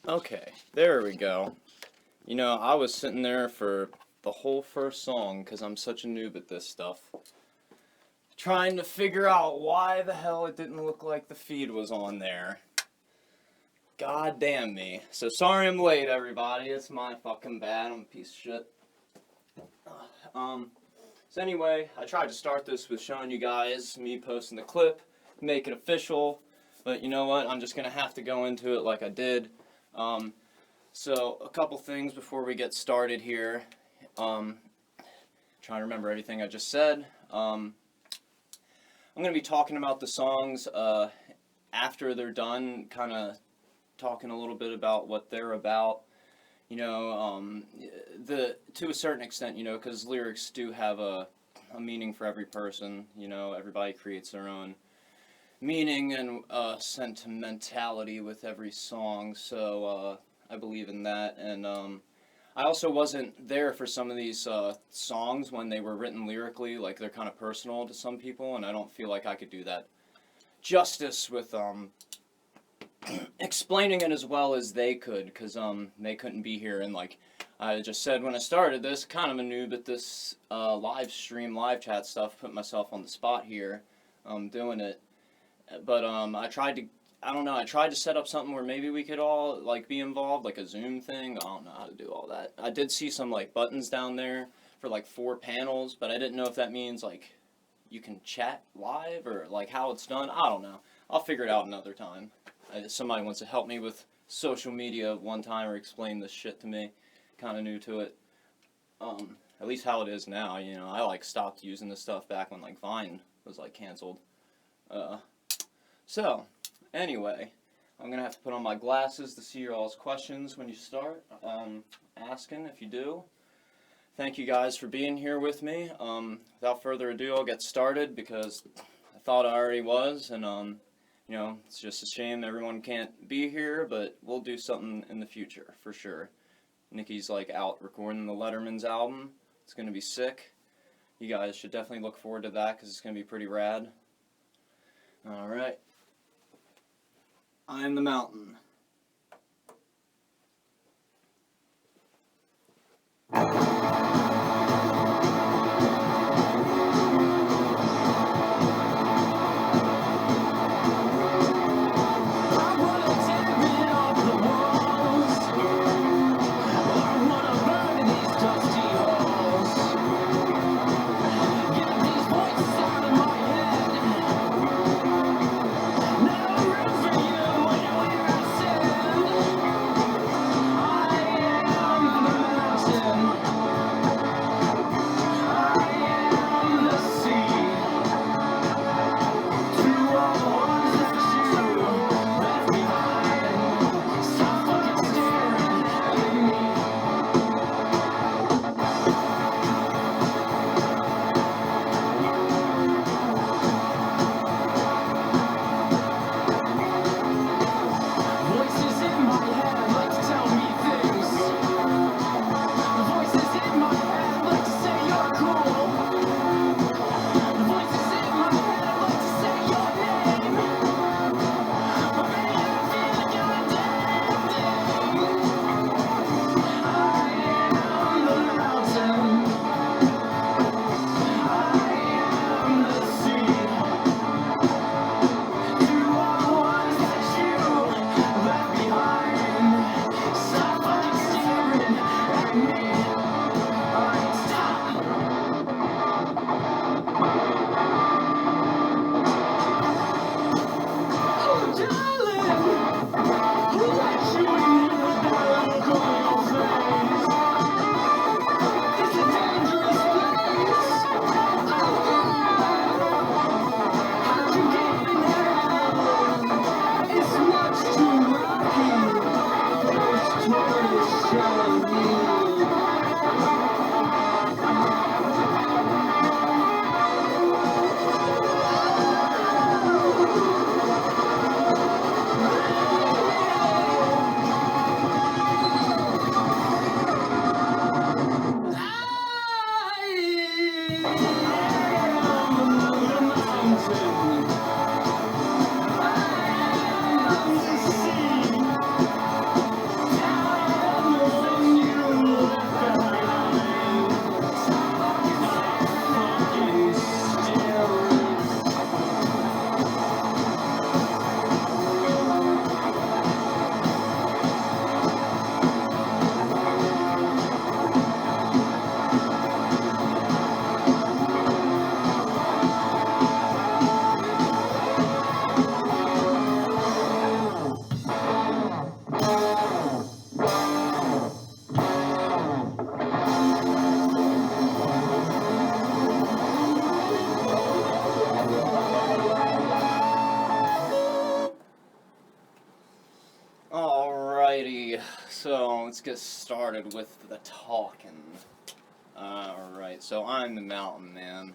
Okay, there we go. You know, I was sitting there for the whole first song, because I'm such a noob at this stuff, trying to figure out why the hell it didn't look like the feed was on there. God damn me. So sorry I'm late, everybody. It's my fucking bad. I'm a piece of shit. So anyway, I tried to start this with showing you guys me posting the clip, make it official, but you know what? I'm just gonna have to go into it like I did. So a couple things before we get started here. Trying to remember everything I just said. I'm gonna be talking about the songs after they're done, kind of talking a little bit about what they're about. You know, to a certain extent, you know, because lyrics do have a meaning for every person. You know, everybody creates their own meaning and sentimentality with every song. So I believe in that, and I also wasn't there for some of these songs when they were written lyrically. Like, they're kind of personal to some people, and I don't feel like I could do that justice with explaining it as well as they could, because they couldn't be here. And like I just said when I started this, kind of a noob at this live chat stuff, put myself on the spot here doing it. But I tried to set up something where maybe we could all like be involved, like a Zoom thing. I don't know how to do all that. I did see some like buttons down there for like 4 panels, but I didn't know if that means like you can chat live or like how it's done. I don't know. I'll figure it out another time. Somebody wants to help me with social media one time or explain this shit to me. Kind of new to it. At least how it is now, you know. I like stopped using this stuff back when like Vine was like canceled. So, anyway, I'm going to have to put on my glasses to see your all's questions when you start asking, if you do. Thank you guys for being here with me. Without further ado, I'll get started because I thought I already was, and you know, it's just a shame everyone can't be here, but we'll do something in the future, for sure. Nikki's, like, out recording the Letterman's album. It's going to be sick. You guys should definitely look forward to that, because it's going to be pretty rad. Alright. I'm the Mountain. No room for you when we're Alrighty, so let's get started with the talking. Alright, so I'm the Mountain Man.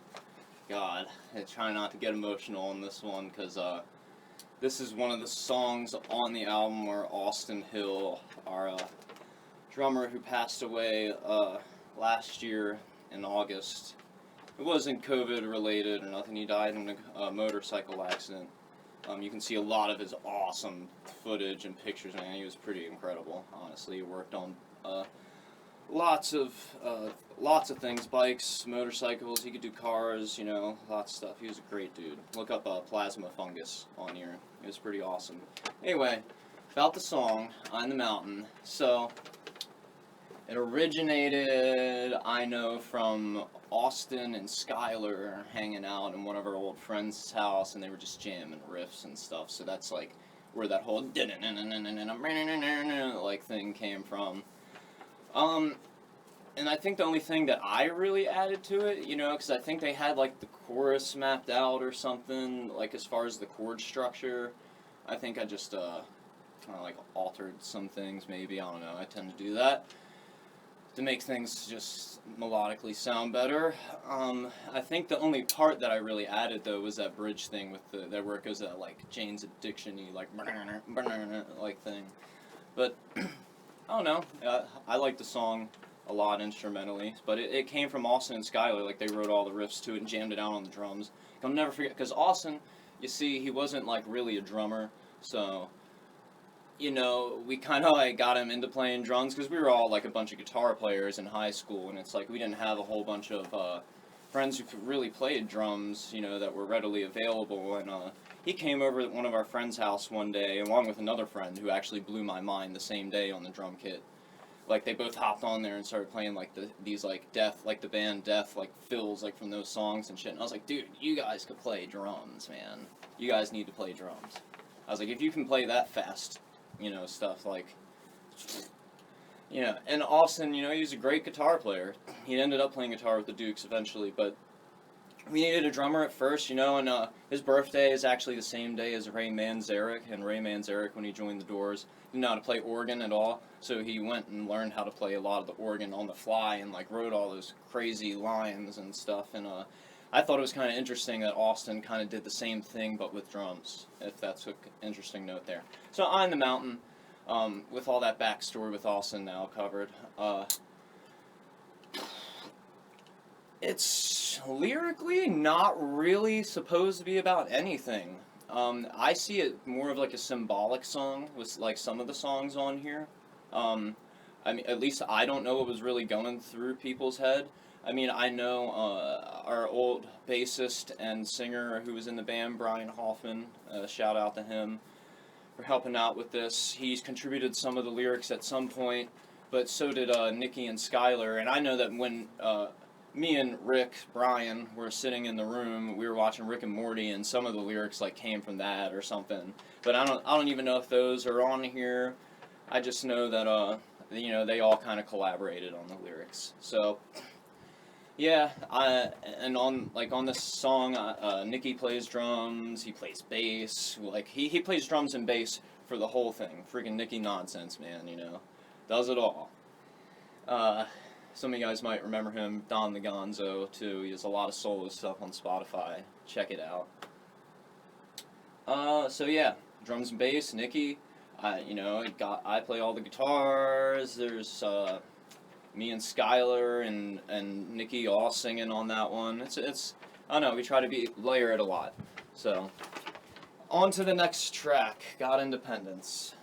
God, I try not to get emotional on this one, because this is one of the songs on the album where Austin Hill, our drummer who passed away last year in August, it wasn't COVID related or nothing, he died in a motorcycle accident. You can see a lot of his awesome footage and pictures, man. He was pretty incredible, honestly. He worked on lots of things, bikes, motorcycles. He could do cars, you know, lots of stuff. He was a great dude. Look up Plasma Fungus on here. It was pretty awesome. Anyway, about the song, I'm the Mountain. So, it originated, I know, from Austin and Skylar hanging out in one of our old friends' house, and they were just jamming riffs and stuff. So that's like where that whole like thing came from. And I think the only thing that I really added to it, you know, because I think they had like the chorus mapped out or something, like as far as the chord structure. I think I just kind of like altered some things, maybe. I don't know. I tend to do that to make things just melodically sound better. I think the only part that I really added, though, was that bridge thing with that where it goes that, like, Jane's Addiction-y, like, like thing. But, I don't know. I like the song a lot instrumentally, but it came from Austin and Skylar. Like, they wrote all the riffs to it and jammed it out on the drums. I'll never forget, because Austin, you see, he wasn't, like, really a drummer, so, you know, we kind of like got him into playing drums because we were all like a bunch of guitar players in high school, and it's like we didn't have a whole bunch of friends who could really play drums, you know, that were readily available. And he came over at one of our friends' house one day, along with another friend who actually blew my mind the same day on the drum kit. Like, they both hopped on there and started playing like these like Death, like the band Death, like fills like from those songs and shit. And I was like, dude, you guys could play drums, man. You guys need to play drums. I was like, if you can play that fast, you know, stuff like, you know, and Austin, you know, he was a great guitar player. He ended up playing guitar with the Dukes eventually, but we needed a drummer at first, you know, and his birthday is actually the same day as Ray Manzarek, and Ray Manzarek, when he joined the Doors, didn't know how to play organ at all, so he went and learned how to play a lot of the organ on the fly and, like, wrote all those crazy lines and stuff, and I thought it was kind of interesting that Austin kind of did the same thing, but with drums, if that's an interesting note there. So I'm the Mountain, with all that backstory with Austin now covered. It's lyrically not really supposed to be about anything. I see it more of like a symbolic song with like some of the songs on here. I mean, at least I don't know what was really going through people's head. I mean, I know our old bassist and singer who was in the band, Brian Hoffman, shout out to him for helping out with this. He's contributed some of the lyrics at some point, but so did Nikki and Skylar. And I know that when me and Brian, were sitting in the room, we were watching Rick and Morty, and some of the lyrics like came from that or something. But I don't even know if those are on here. I just know that you know, they all kind of collaborated on the lyrics. So yeah, and on this song, Nikki plays drums, he plays bass, like, he plays drums and bass for the whole thing. Freaking Nikki nonsense, man, you know, does it all. Some of you guys might remember him, Don the Gonzo, too. He has a lot of solo stuff on Spotify. Check it out. So yeah, drums and bass, Nikki, you know, I play all the guitars, there's, me and Skylar and Nikki all singing on that one. It's I don't know, we try to layer it a lot. So, on to the next track, God Independence.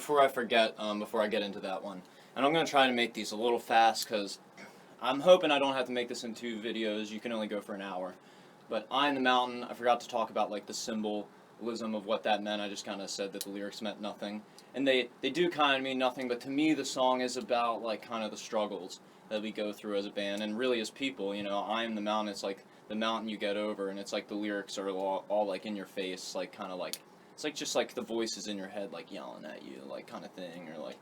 before I forget, before I get into that one, and I'm going to try to make these a little fast because I'm hoping I don't have to make this in 2 videos. You can only go for an hour. But Eye in the Mountain, I forgot to talk about like the symbolism of what that meant. I just kind of said that the lyrics meant nothing. And they do kind of mean nothing, but to me the song is about like kind of the struggles that we go through as a band and really as people. You know, Eye in the Mountain, it's like the mountain you get over, and it's like the lyrics are all like in your face, like kind of like, it's like just like the voices in your head like yelling at you, like kind of thing, or like,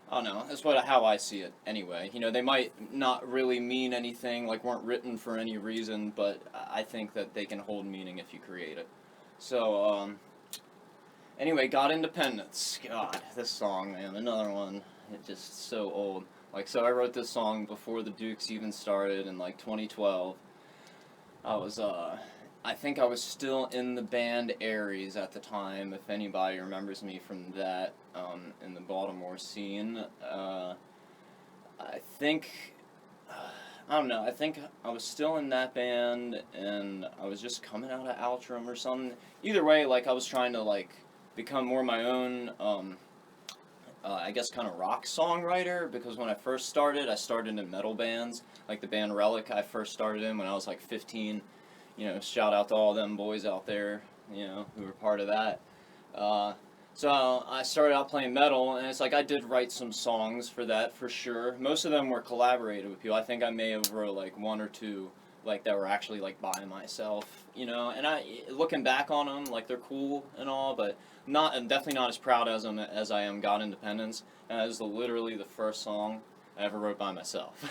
I don't know, that's how I see it anyway. You know, they might not really mean anything, like weren't written for any reason, but I think that they can hold meaning if you create it. So, anyway, Got Independence. God, this song, man, another one. It's just so old. Like, so I wrote this song before the Dukes even started in like 2012. I think I was still in the band Aries at the time, if anybody remembers me from that, in the Baltimore scene. I think I was still in that band, and I was just coming out of Altram or something. Either way, like, I was trying to, like, become more my own, I guess kind of rock songwriter, because when I first started, I started in metal bands, like the band Relic I first started in when I was like 15. You know, shout out to all them boys out there, you know, who were part of that. So I started out playing metal, and it's like I did write some songs for that, for sure. Most of them were collaborated with people. I think I may have wrote like 1 or 2, like, that were actually like by myself, you know. And looking back on them, like, they're cool and all, but definitely not as proud as I am Got Independence. And that is literally the first song I ever wrote by myself,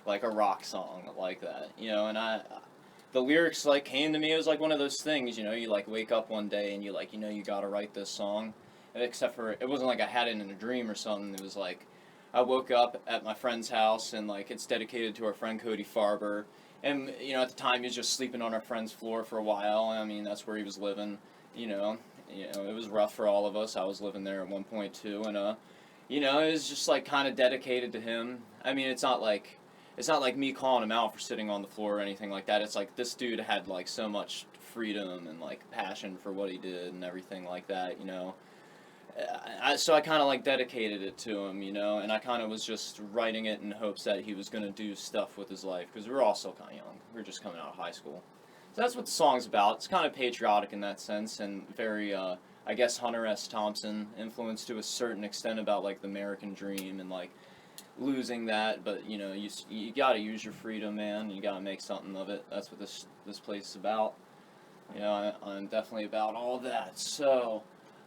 like a rock song like that, you know. And the lyrics, like, came to me. It was like one of those things, you know, you like wake up one day and you like, you know, you gotta write this song. Except for, it wasn't like I had it in a dream or something. It was like, I woke up at my friend's house, and like, it's dedicated to our friend Cody Farber. And, you know, at the time he was just sleeping on our friend's floor for a while. I mean, that's where he was living, you know. It was rough for all of us. I was living there at one point too, and you know, it was just like kind of dedicated to him. I mean, it's not like me calling him out for sitting on the floor or anything like that. It's like this dude had like so much freedom and like passion for what he did and everything like that, you know. So I kind of like dedicated it to him, you know, and I kind of was just writing it in hopes that he was going to do stuff with his life, because we were all still kind of young. We were just coming out of high school. So that's what the song's about. It's kind of patriotic in that sense, and very, I guess, Hunter S. Thompson influenced to a certain extent about like the American dream and like losing that, but you know, you gotta use your freedom, man. You gotta make something of it. That's what this place is about. You know, I'm definitely about all that. So,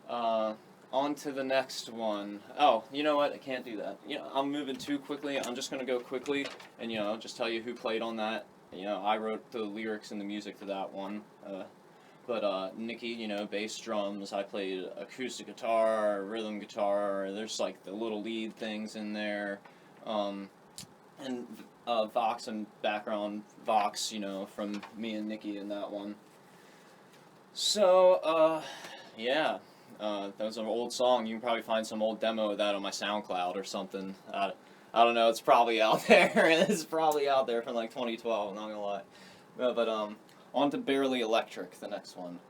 on to the next one. Oh, you know what? I can't do that. You know, I'm moving too quickly. I'm just gonna go quickly and, you know, just tell you who played on that. You know, I wrote the lyrics and the music to that one. But Nikki, you know, bass drums. I played acoustic guitar, rhythm guitar. There's like the little lead things in there. And Vox and background Vox, you know, from me and Nikki in that one. So, yeah, that was an old song. You can probably find some old demo of that on my SoundCloud or something. I don't know, it's probably out there. It's probably out there from like 2012, I'm not gonna lie. But on to Barely Electric, the next one.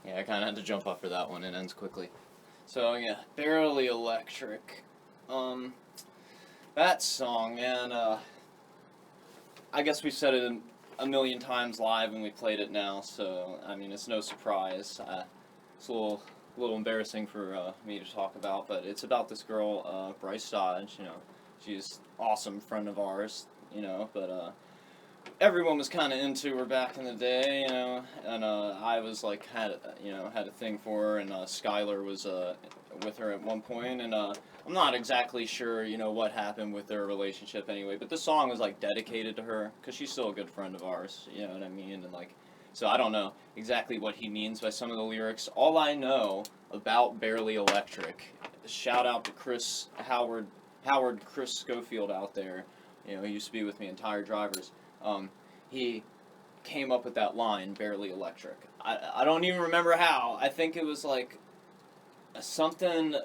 Yeah, I kind of had to jump off for that one. It ends quickly. So yeah, Barely Electric. That song, man. I guess we said it a million times live and we played it now. So I mean, it's no surprise. It's a little embarrassing for me to talk about, but it's about this girl, Bryce Dodge. You know, she's an awesome friend of ours. You know, but everyone was kind of into her back in the day, you know, and I was like had a thing for her, and Skylar was with her at one point, and I'm not exactly sure, you know, what happened with their relationship anyway, but this song was like dedicated to her because she's still a good friend of ours, you know what I mean, and like, so I don't know exactly what he means by some of the lyrics. All I know about Barely Electric, shout out to Howard Chris Schofield out there, you know, he used to be with me in Tire Drivers. He came up with that line, Barely Electric. I don't even remember how. I think it was like something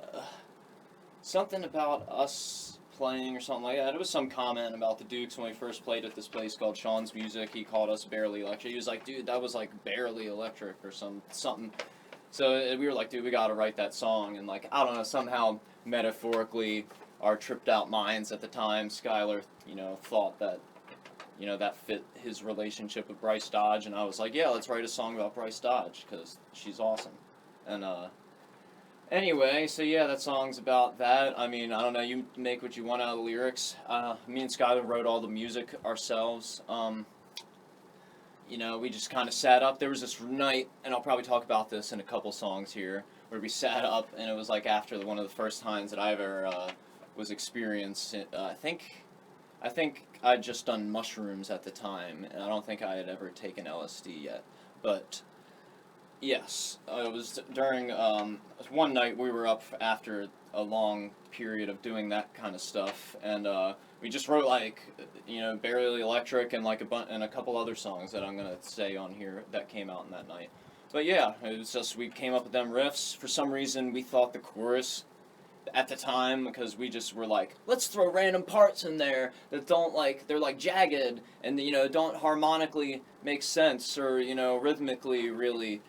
about us playing or something like that. It was some comment about the Dukes when we first played at this place called Sean's Music. He called us Barely Electric. He was like, dude, that was like Barely Electric or something. So we were like, dude, we gotta write that song. And like, I don't know, somehow metaphorically, our tripped out minds at the time, Skylar, you know, thought that, you know, that fit his relationship with Bryce Dodge, and I was like, yeah, let's write a song about Bryce Dodge, because she's awesome. And, anyway, so yeah, that song's about that. I mean, I don't know, you make what you want out of the lyrics. Me and Skylar wrote all the music ourselves. You know, we just kind of sat up. There was this night, and I'll probably talk about this in a couple songs here, where we sat up, and it was like after one of the first times that I ever was experienced. I think I'd just done mushrooms at the time, and I don't think I had ever taken LSD yet. But yes, it was during one night we were up after a long period of doing that kind of stuff, and we just wrote like, you know, Barely Electric and like and a couple other songs that I'm gonna say on here that came out in that night. But yeah, it was just we came up with them riffs. For some reason, we thought the chorus at the time, because we just were like, let's throw random parts in there that don't like, they're like jagged and, you know, don't harmonically make sense or, you know, rhythmically really,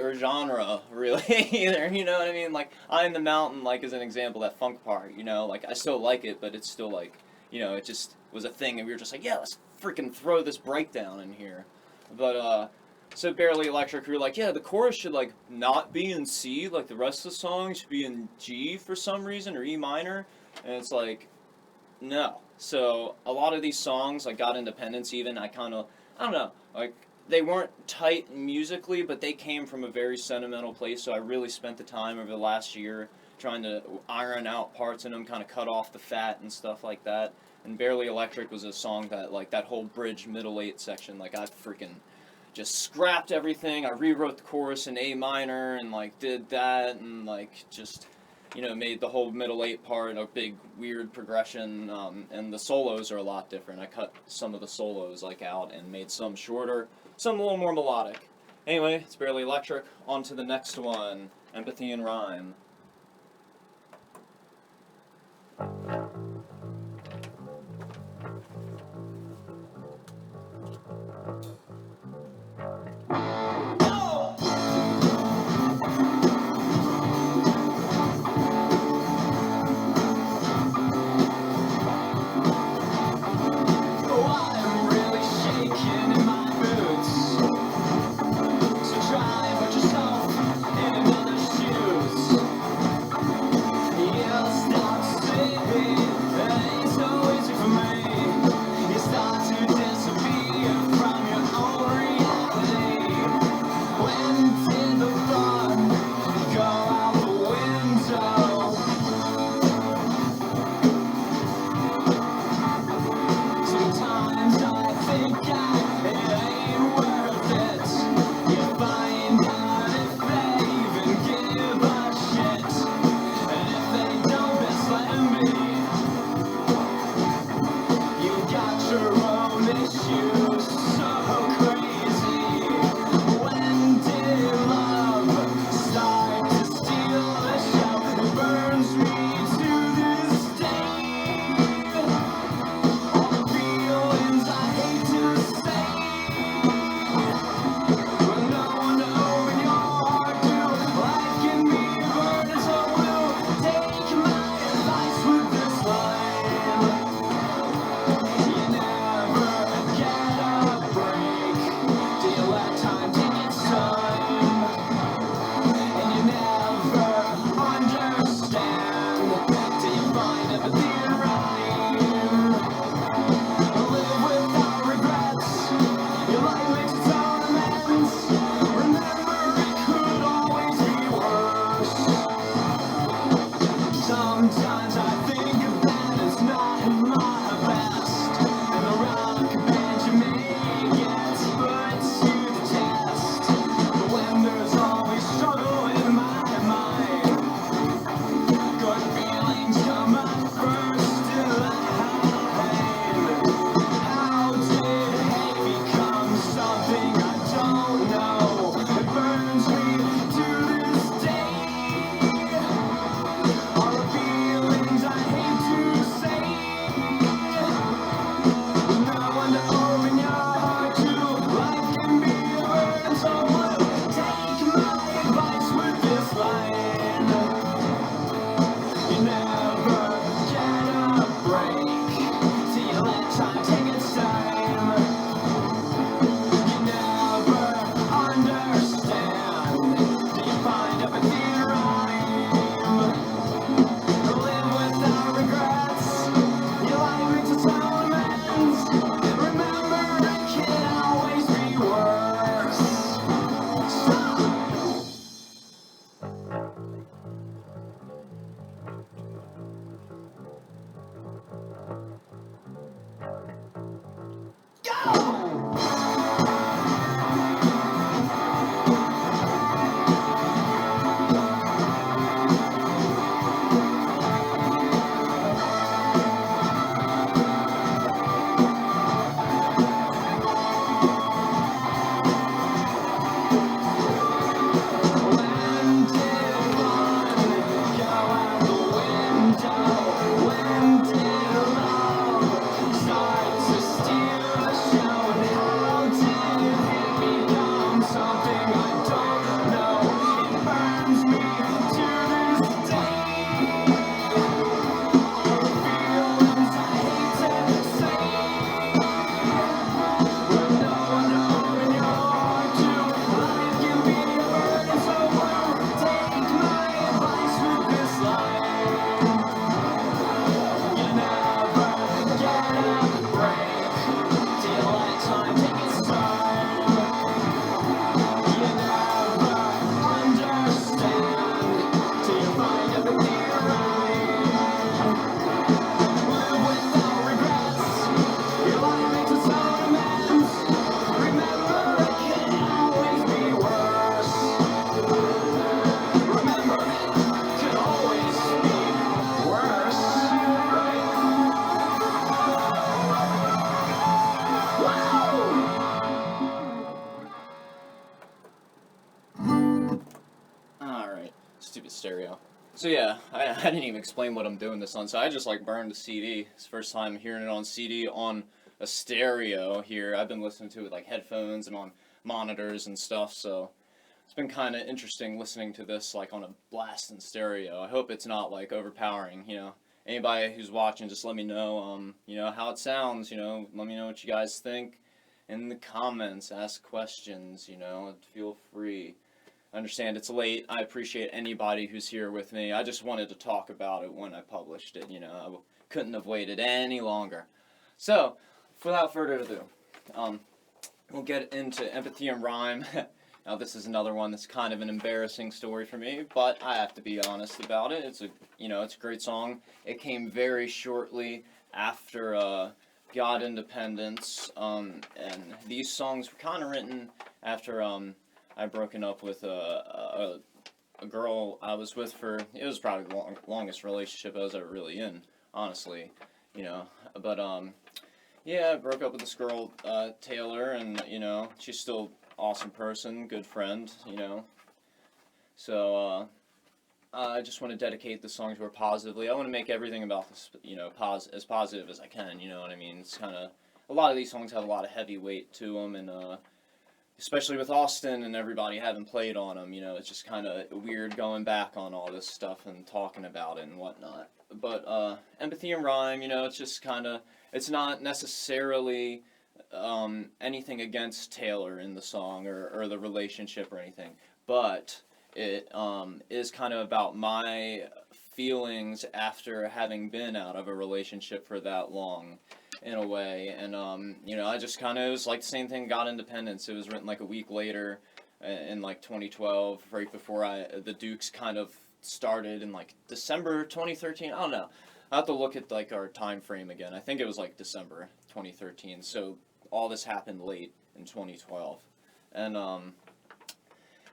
or genre really either, you know what I mean? Like, I'm the Mountain, like, is an example, that funk part, you know, like, I still like it, but it's still like, you know, it just was a thing, and we were just like, yeah, let's freaking throw this breakdown in here. But, so Barely Electric, we were like, yeah, the chorus should, like, not be in C, like the rest of the song should be in G for some reason, or E minor, and it's like, no. So, a lot of these songs, like God Independence even, I don't know, like, they weren't tight musically, but they came from a very sentimental place, so I really spent the time over the last year trying to iron out parts in them, kind of cut off the fat and stuff like that, and Barely Electric was a song that, like, that whole bridge middle 8 section, like, I freaking just scrapped everything. I rewrote the chorus in A minor and like did that and like just, you know, made the whole middle 8 part a big weird progression, and the solos are a lot different. I cut some of the solos like out and made some shorter, some a little more melodic. Anyway, it's Barely Electric. On to the next one, Empathy and Rhyme. stereo. So yeah, I didn't even explain what I'm doing this on. So I just like burned the CD. It's the first time hearing it on CD on a stereo here. I've been listening to it with like headphones and on monitors and stuff. So it's been kind of interesting listening to this like on a blast in stereo. I hope it's not like overpowering. You know, anybody who's watching, just let me know. You know how it sounds. You know, let me know what you guys think in the comments. Ask questions. You know, feel free. I understand it's late. I appreciate anybody who's here with me. I just wanted to talk about it when I published it. You know, I couldn't have waited any longer. So, without further ado, we'll get into Empathy and Rhyme. Now, this is another one that's kind of an embarrassing story for me, but I have to be honest about it. It's a great song. It came very shortly after got independence, and these songs were kind of written after I'd broken up with a girl I was with for, it was probably the longest relationship I was ever really in, honestly, you know, but, yeah, I broke up with this girl, Taylor, and, you know, she's still awesome person, good friend, you know, so, I just want to dedicate the song to her positively. I want to make everything about this, you know, as positive as I can, you know what I mean? It's kind of, a lot of these songs have a lot of heavy weight to them, and, especially with Austin and everybody having played on them, you know, it's just kind of weird going back on all this stuff and talking about it and whatnot. But Empathy and Rhyme, you know, it's just kind of, it's not necessarily anything against Taylor in the song or the relationship or anything, but it is kind of about my feelings after having been out of a relationship for that long, in a way, and you know, I just kind of, it was like the same thing, Got Independence. It was written like a week later, in like 2012, right before the Dukes kind of started in like December 2013. I don't know. I have to look at like our time frame again. I think it was like December 2013. So all this happened late in 2012, and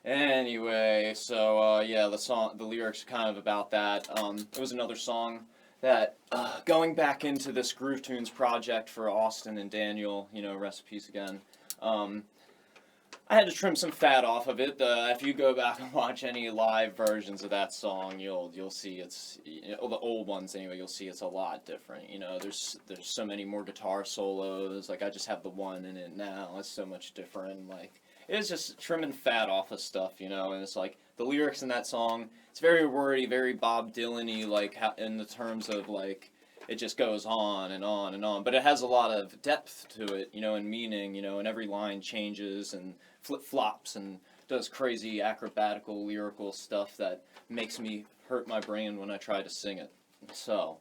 anyway, so yeah, the lyrics are kind of about that. It was another song that, going back into this Groovetunes project for Austin and Daniel, you know, recipes again, I had to trim some fat off of it. If you go back and watch any live versions of that song, you'll see it's, you know, the old ones anyway, you'll see it's a lot different. You know, there's so many more guitar solos. Like, I just have the one in it now. It's so much different. Like, it's just trimming fat off of stuff, you know, and it's like, the lyrics in that song, it's very wordy, very Bob Dylan-y, like, in the terms of, like, it just goes on and on and on, but it has a lot of depth to it, you know, and meaning, you know, and every line changes and flip-flops and does crazy acrobatical, lyrical stuff that makes me hurt my brain when I try to sing it. So,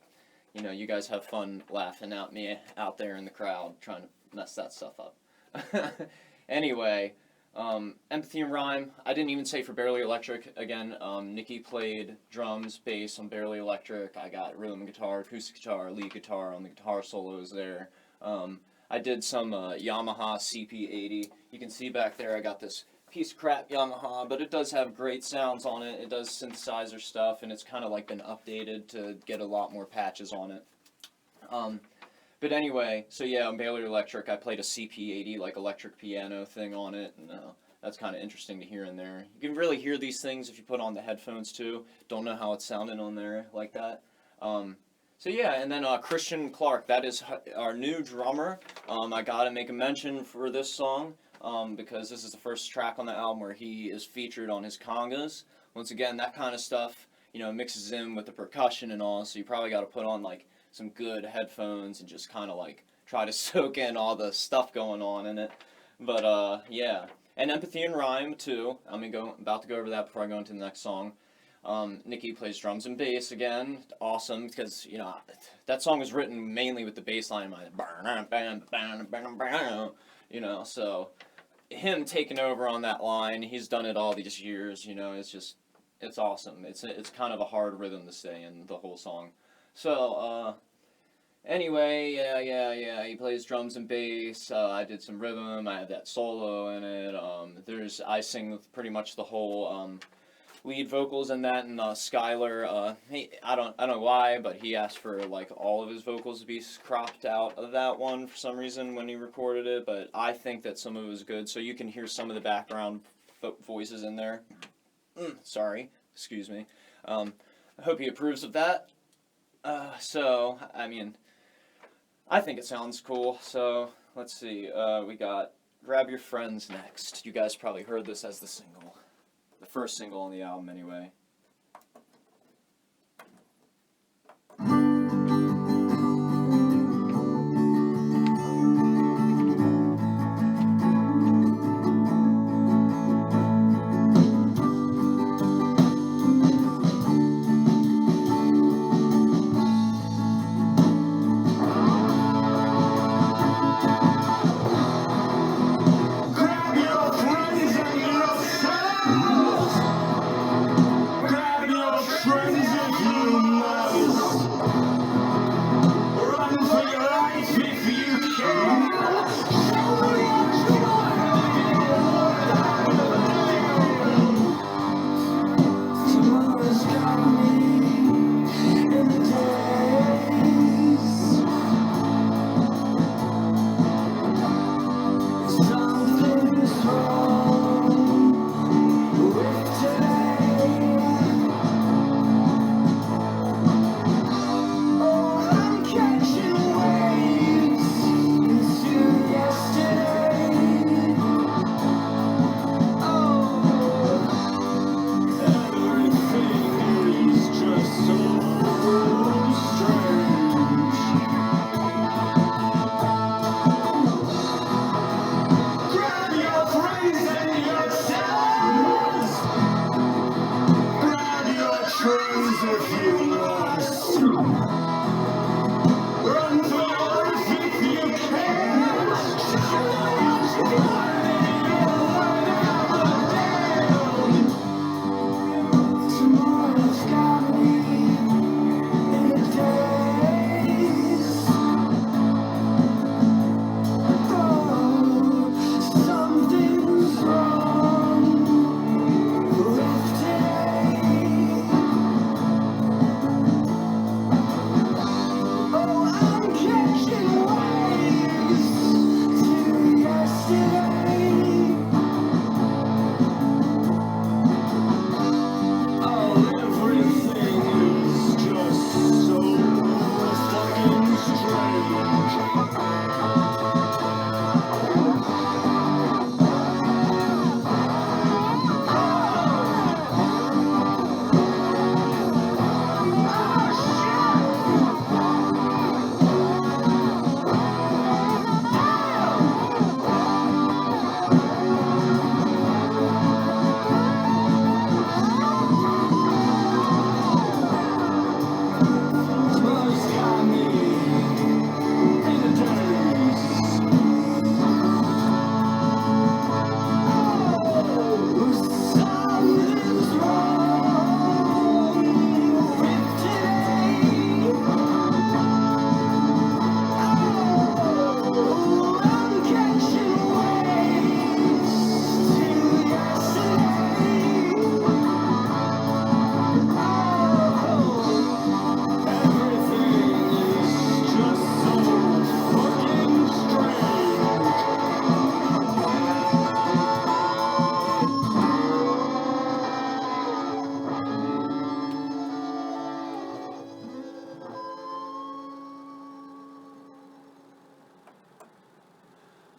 you know, you guys have fun laughing at me out there in the crowd trying to mess that stuff up. Anyway, Empathy and Rhyme, I didn't even say for Barely Electric. Again, Nikki played drums, bass on Barely Electric. I got rhythm guitar, acoustic guitar, lead guitar on the guitar solos there. I did some Yamaha CP80. You can see back there I got this piece of crap Yamaha, but it does have great sounds on it. It does synthesizer stuff, and it's kind of like been updated to get a lot more patches on it. But anyway, so yeah, on Barely Electric, I played a CP80, like electric piano thing on it, and that's kind of interesting to hear in there. You can really hear these things if you put on the headphones too. Don't know how it's sounding on there like that. So yeah, and then Christian Clark, that is our new drummer. I gotta make a mention for this song, because this is the first track on the album where he is featured on his congas. Once again, that kind of stuff, you know, mixes in with the percussion and all, so you probably gotta put on like some good headphones and just kind of like try to soak in all the stuff going on in it. But yeah, and Empathy and Rhyme too. I'm about to go over that before I go into the next song. Nikki plays drums and bass again. Awesome, because, you know, that song was written mainly with the bass line in mind. You know, so him taking over on that line, he's done it all these years, you know, it's awesome. It's kind of a hard rhythm to stay in the whole song. So, anyway, yeah, he plays drums and bass. I did some rhythm, I have that solo in it. I sing pretty much the whole, lead vocals in that, and Skylar, I don't know why, but he asked for like all of his vocals to be cropped out of that one for some reason when he recorded it, but I think that some of it was good, so you can hear some of the background voices in there. Sorry, excuse me. I hope he approves of that. So, I mean, I think it sounds cool. So, let's see. We got Grab Your Friends next. You guys probably heard this as the single. The first single on the album, anyway.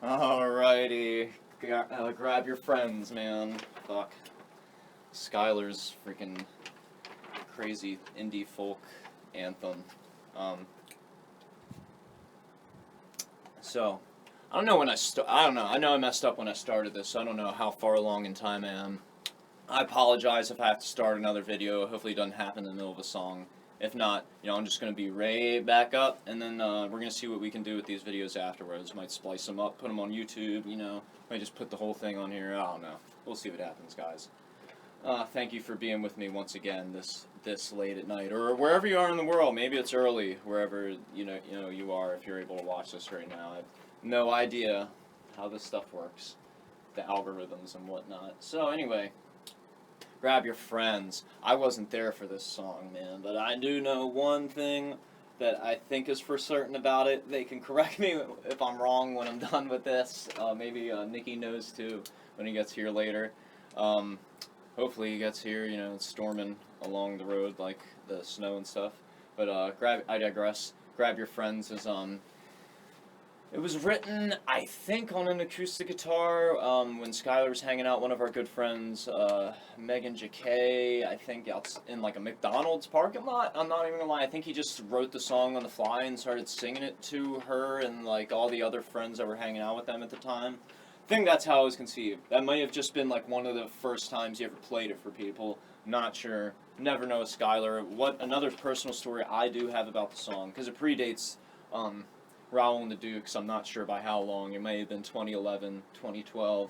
Alrighty. Grab your friends, man. Fuck. Skylar's freaking crazy indie folk anthem. So, I don't know when I don't know. I know I messed up when I started this, so I don't know how far along in time I am. I apologize if I have to start another video. Hopefully it doesn't happen in the middle of a song. If not, you know, I'm just going to be right back up, and then we're going to see what we can do with these videos afterwards. Might splice them up, put them on YouTube, you know. Might just put the whole thing on here. I don't know. We'll see what happens, guys. Thank you for being with me once again this late at night, or wherever you are in the world. Maybe it's early, wherever you know you are. If you're able to watch this right now, I have no idea how this stuff works, the algorithms and whatnot. So anyway, grab your friends. I wasn't there for this song, man, but I do know one thing that I think is for certain about it. They can correct me if I'm wrong when I'm done with this. Maybe Nikki knows too when he gets here later. hopefully he gets here. You know, it's storming along the road like the snow and stuff. But I digress. Grab Your Friends is it was written, I think, on an acoustic guitar when Skylar was hanging out. One of our good friends, Megan JK, I think, out in like a McDonald's parking lot. I'm not even gonna lie. I think he just wrote the song on the fly and started singing it to her and like all the other friends that were hanging out with them at the time. I think that's how it was conceived. That might have just been like one of the first times he ever played it for people. Not sure. Never know Skylar. What another personal story I do have about the song, because it predates Raoul and the Dukes. I'm not sure by how long. It may have been 2011, 2012.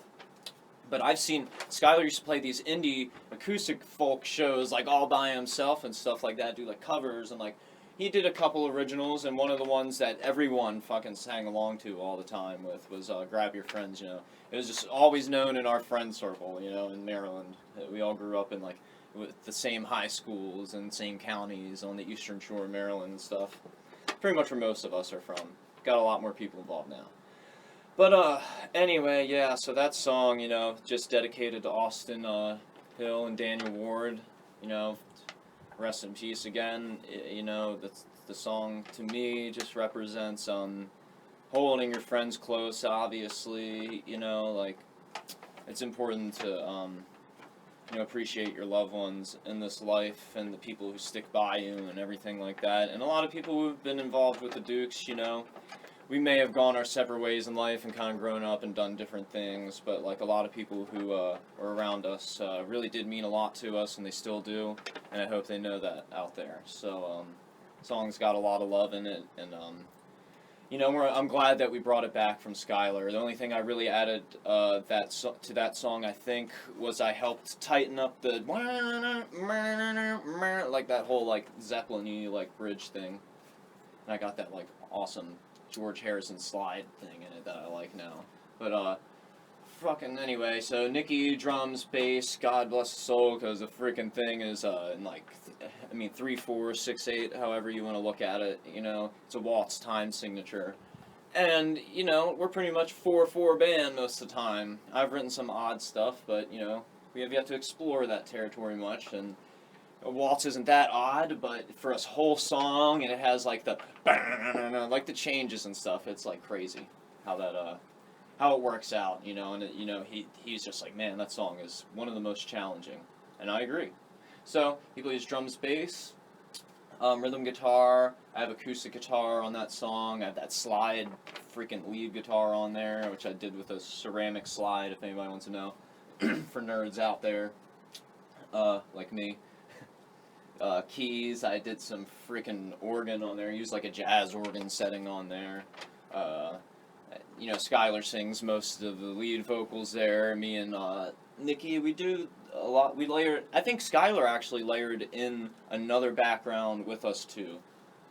But I've seen Skylar used to play these indie acoustic folk shows like all by himself and stuff like that, do like covers, and like he did a couple originals, and one of the ones that everyone fucking sang along to all the time with was Grab Your Friends, you know. It was just always known in our friend circle, you know, in Maryland. We all grew up in like with the same high schools and same counties on the eastern shore of Maryland and stuff. Pretty much where most of us are from. Got a lot more people involved now. But anyway, yeah, so that song, you know, just dedicated to Austin Hill and Daniel Ward, you know, rest in peace again. You know, the song to me just represents holding your friends close, obviously, you know, like it's important to you know, appreciate your loved ones in this life and the people who stick by you and everything like that. And a lot of people who've been involved with the Dukes, you know, we may have gone our separate ways in life and kind of grown up and done different things, but like a lot of people who are around us really did mean a lot to us, and they still do, and I hope they know that out there. So song's got a lot of love in it, and you know, I'm glad that we brought it back from Skylar. The only thing I really added to that song, I think, was I helped tighten up the like that whole like Zeppelin-y like bridge thing, and I got that like awesome George Harrison slide thing in it that I like now. But fucking anyway, so Nikki drums, bass, God bless his soul, because the freaking thing is in like, I mean 3/4, 6/8, however you want to look at it. You know, it's a waltz time signature, and you know we're pretty much 4/4 band most of the time. I've written some odd stuff, but you know we have yet to explore that territory much, and a waltz isn't that odd, but for a whole song, and it has like the like the changes and stuff. It's like crazy how that how it works out, you know. And you know he's just like, man, that song is one of the most challenging, and I agree. So he plays drums, bass, rhythm guitar. I have acoustic guitar on that song. I have that slide freaking lead guitar on there, which I did with a ceramic slide. If anybody wants to know, for nerds out there, like me. Keys, I did some freaking organ on there, used like a jazz organ setting on there. You know, Skylar sings most of the lead vocals there. Me and Nikki, we do a lot. We layered, I think Skylar actually layered in another background with us too.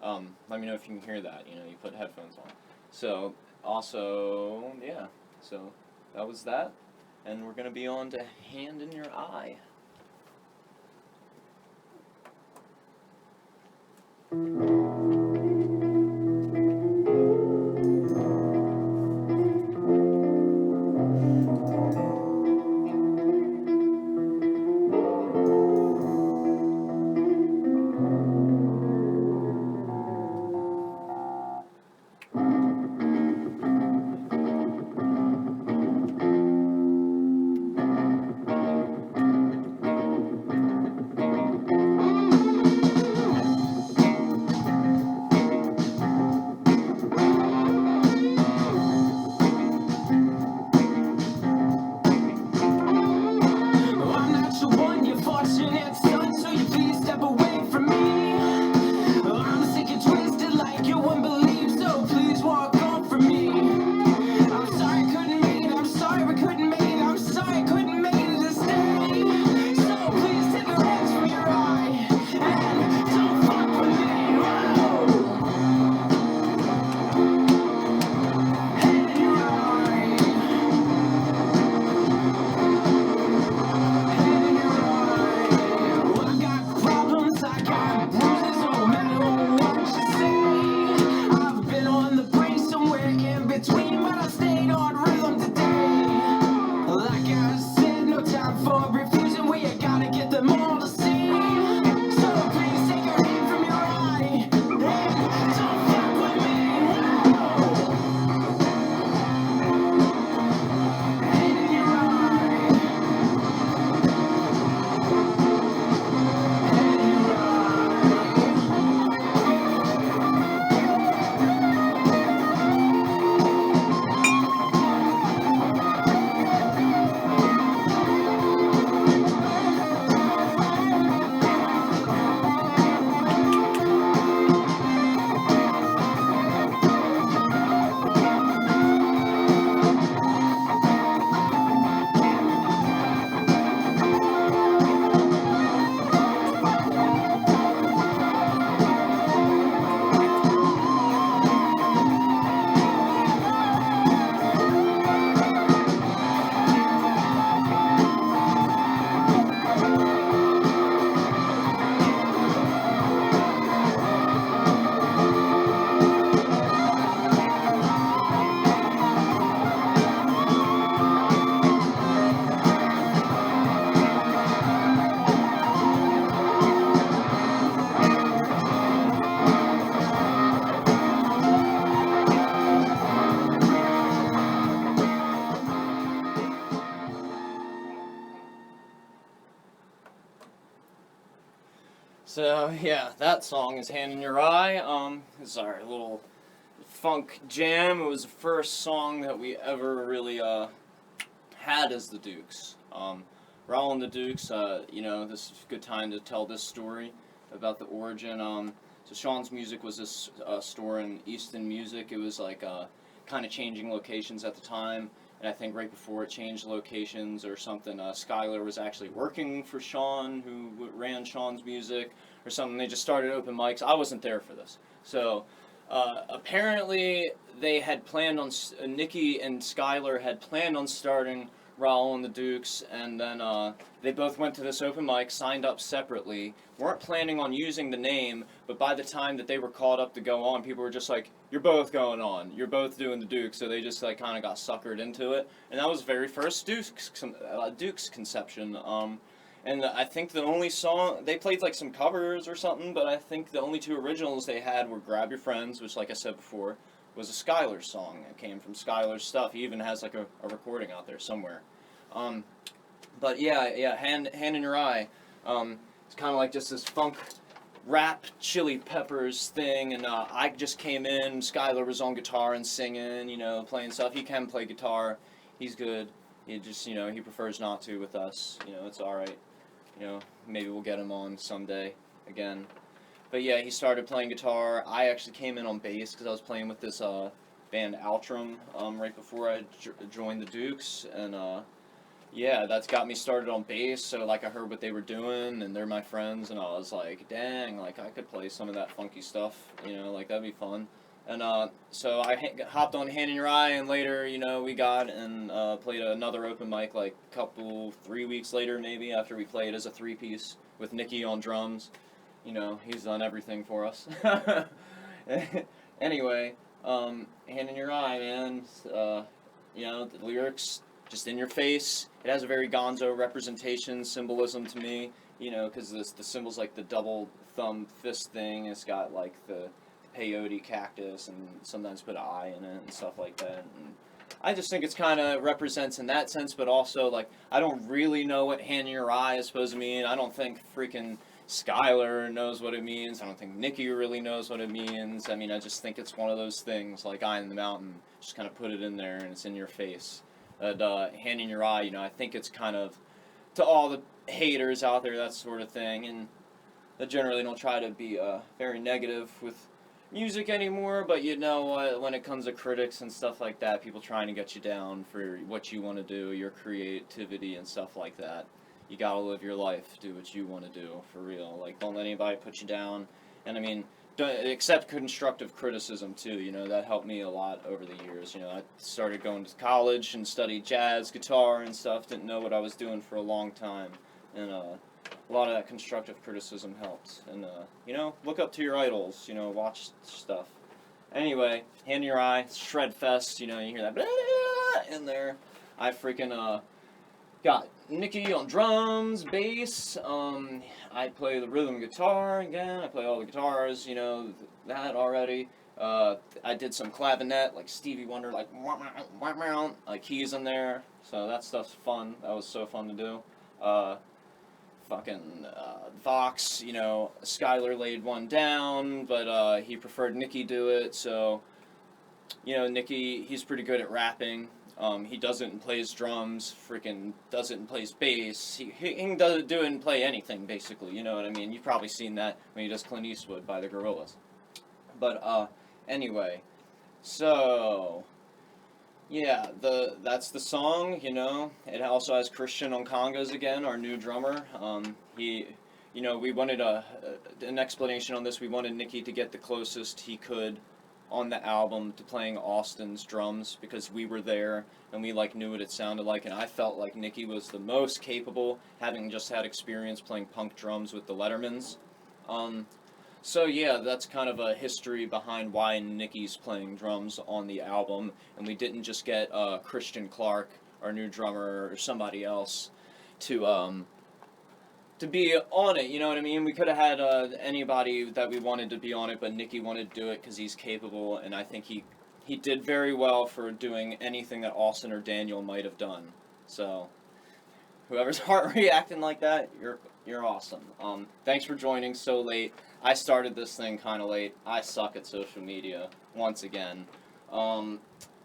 Let me know if you can hear that, you know, you put headphones on. So, also, yeah, so that was that. And we're going to be on to Hand in Your Eye. So yeah, that song is "Hand in Your Eye." It's our little funk jam. It was the first song that we ever really had as the Dukes. Raul and the Dukes. This is a good time to tell this story about the origin. So Sean's Music was this store in Easton Music. It was like kind of changing locations at the time. And I think right before it changed locations or something, Skylar was actually working for Sean, who ran Sean's Music, or something. They just started open mics. I wasn't there for this. So apparently they had planned on, Nikki and Skylar had planned on starting Raul and the Dukes, and then they both went to this open mic, signed up separately, weren't planning on using the name, but by the time that they were called up to go on, people were just like, you're both going on, you're both doing the Dukes, so they just like kind of got suckered into it, and that was the very first Dukes conception. And I think the only song, they played like some covers or something, but I think the only two originals they had were Grab Your Friends, which like I said before, was a Skylar song. It came from Skylar's stuff. He even has like a recording out there somewhere. But yeah, Hand in Your Eye. It's kind of like just this funk rap Chili Peppers thing, and I just came in. Skylar was on guitar and singing, playing stuff. He can play guitar. He's good. He just, he prefers not to with us. It's all right. Maybe we'll get him on someday again. But yeah, he started playing guitar. I actually came in on bass because I was playing with this band Altrum right before I joined the Dukes, and yeah, that's got me started on bass. So like I heard what they were doing, and they're my friends, and I was like, dang, like I could play some of that funky stuff, like that'd be fun. And so I hopped on Hand in Your Eye, and later, we got and played another open mic like 3 weeks later maybe, after we played as a three-piece with Nikki on drums. He's done everything for us. Anyway, Hand in Your Eye, man. The lyrics just in your face. It has a very gonzo representation, symbolism to me, because the symbol's like the double thumb fist thing. It's got like the peyote cactus, and sometimes put an eye in it and stuff like that. And I just think it's kind of represents in that sense, but also like I don't really know what Hand in Your Eye is supposed to mean. I don't think freaking Skylar knows what it means. I don't think Nikki really knows what it means. I mean, I just think it's one of those things like Eye in the Mountain. Just kind of put it in there and it's in your face. Hand in Your Eye, I think it's kind of to all the haters out there, that sort of thing. And I generally don't try to be very negative with music anymore, but when it comes to critics and stuff like that, people trying to get you down for what you want to do, your creativity and stuff like that. You gotta live your life, do what you want to do, for real. Like, don't let anybody put you down. And I mean, accept constructive criticism too, that helped me a lot over the years. I started going to college and studied jazz, guitar and stuff, didn't know what I was doing for a long time. And a lot of that constructive criticism helped. And, look up to your idols, watch stuff. Anyway, Hand in Your Eye, Shred Fest, you hear that blah, in there. I freaking, got Nikki on drums, bass, I play the rhythm guitar again, I play all the guitars, that already. I did some clavinet, like Stevie Wonder, like keys in there, so that stuff's fun. That was so fun to do. Vox, Skylar laid one down, but he preferred Nikki do it, so, Nikki, he's pretty good at rapping. He doesn't play his drums, doesn't play his bass. He doesn't play anything, basically, you know what I mean? You've probably seen that when he does Clint Eastwood by the Gorillaz. But, anyway, so, yeah, that's the song, It also has Christian on congas again, our new drummer. We wanted an explanation on this. We wanted Nikki to get the closest he could on the album to playing Austin's drums, because we were there and we knew what it sounded like, and I felt like Nikki was the most capable, having just had experience playing punk drums with the Lettermans. So yeah, that's kind of a history behind why Nikki's playing drums on the album, and we didn't just get Christian Clark, our new drummer, or somebody else to be on it, you know what I mean? We could have had anybody that we wanted to be on it, but Nikki wanted to do it because he's capable, and I think he did very well for doing anything that Austin or Daniel might have done. So, whoever's heart reacting like that, you're awesome. Thanks for joining so late. I started this thing kind of late. I suck at social media once again. I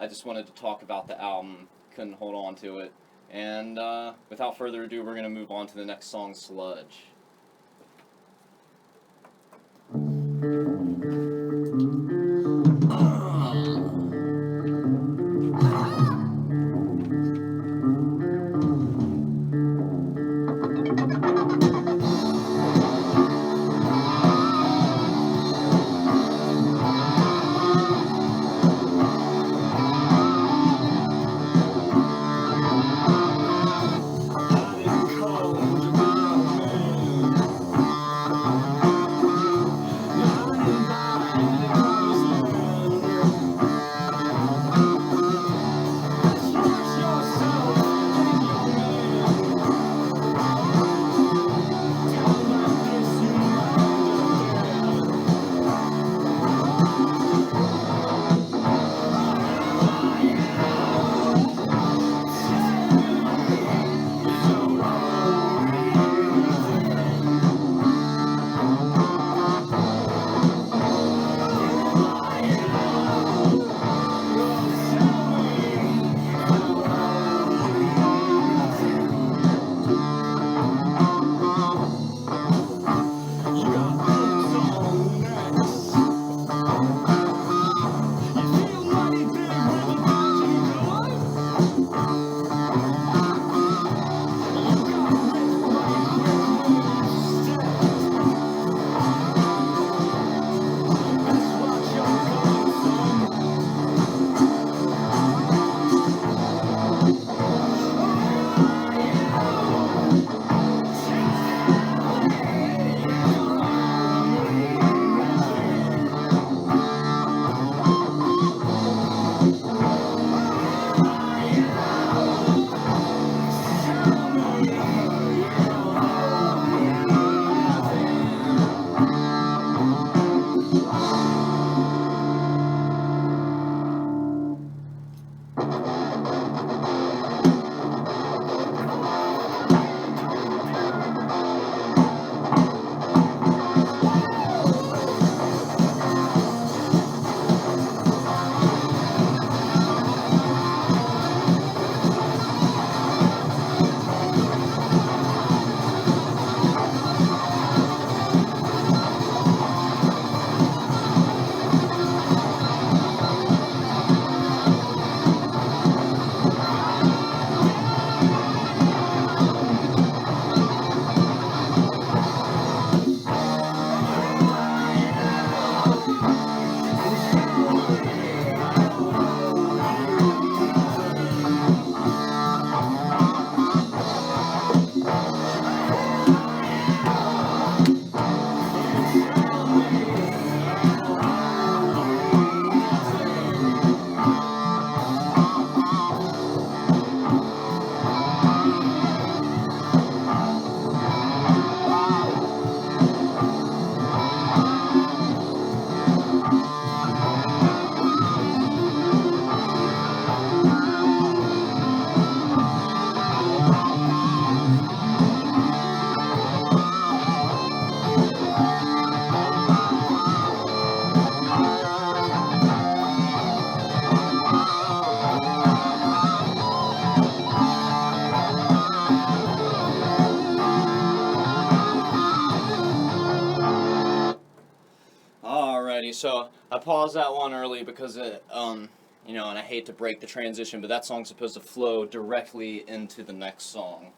just wanted to talk about the album. Couldn't hold on to it. And without further ado, we're gonna move on to the next song, Sludge. So I paused that one early because it, you know, and I hate to break the transition, but that song's supposed to flow directly into the next song,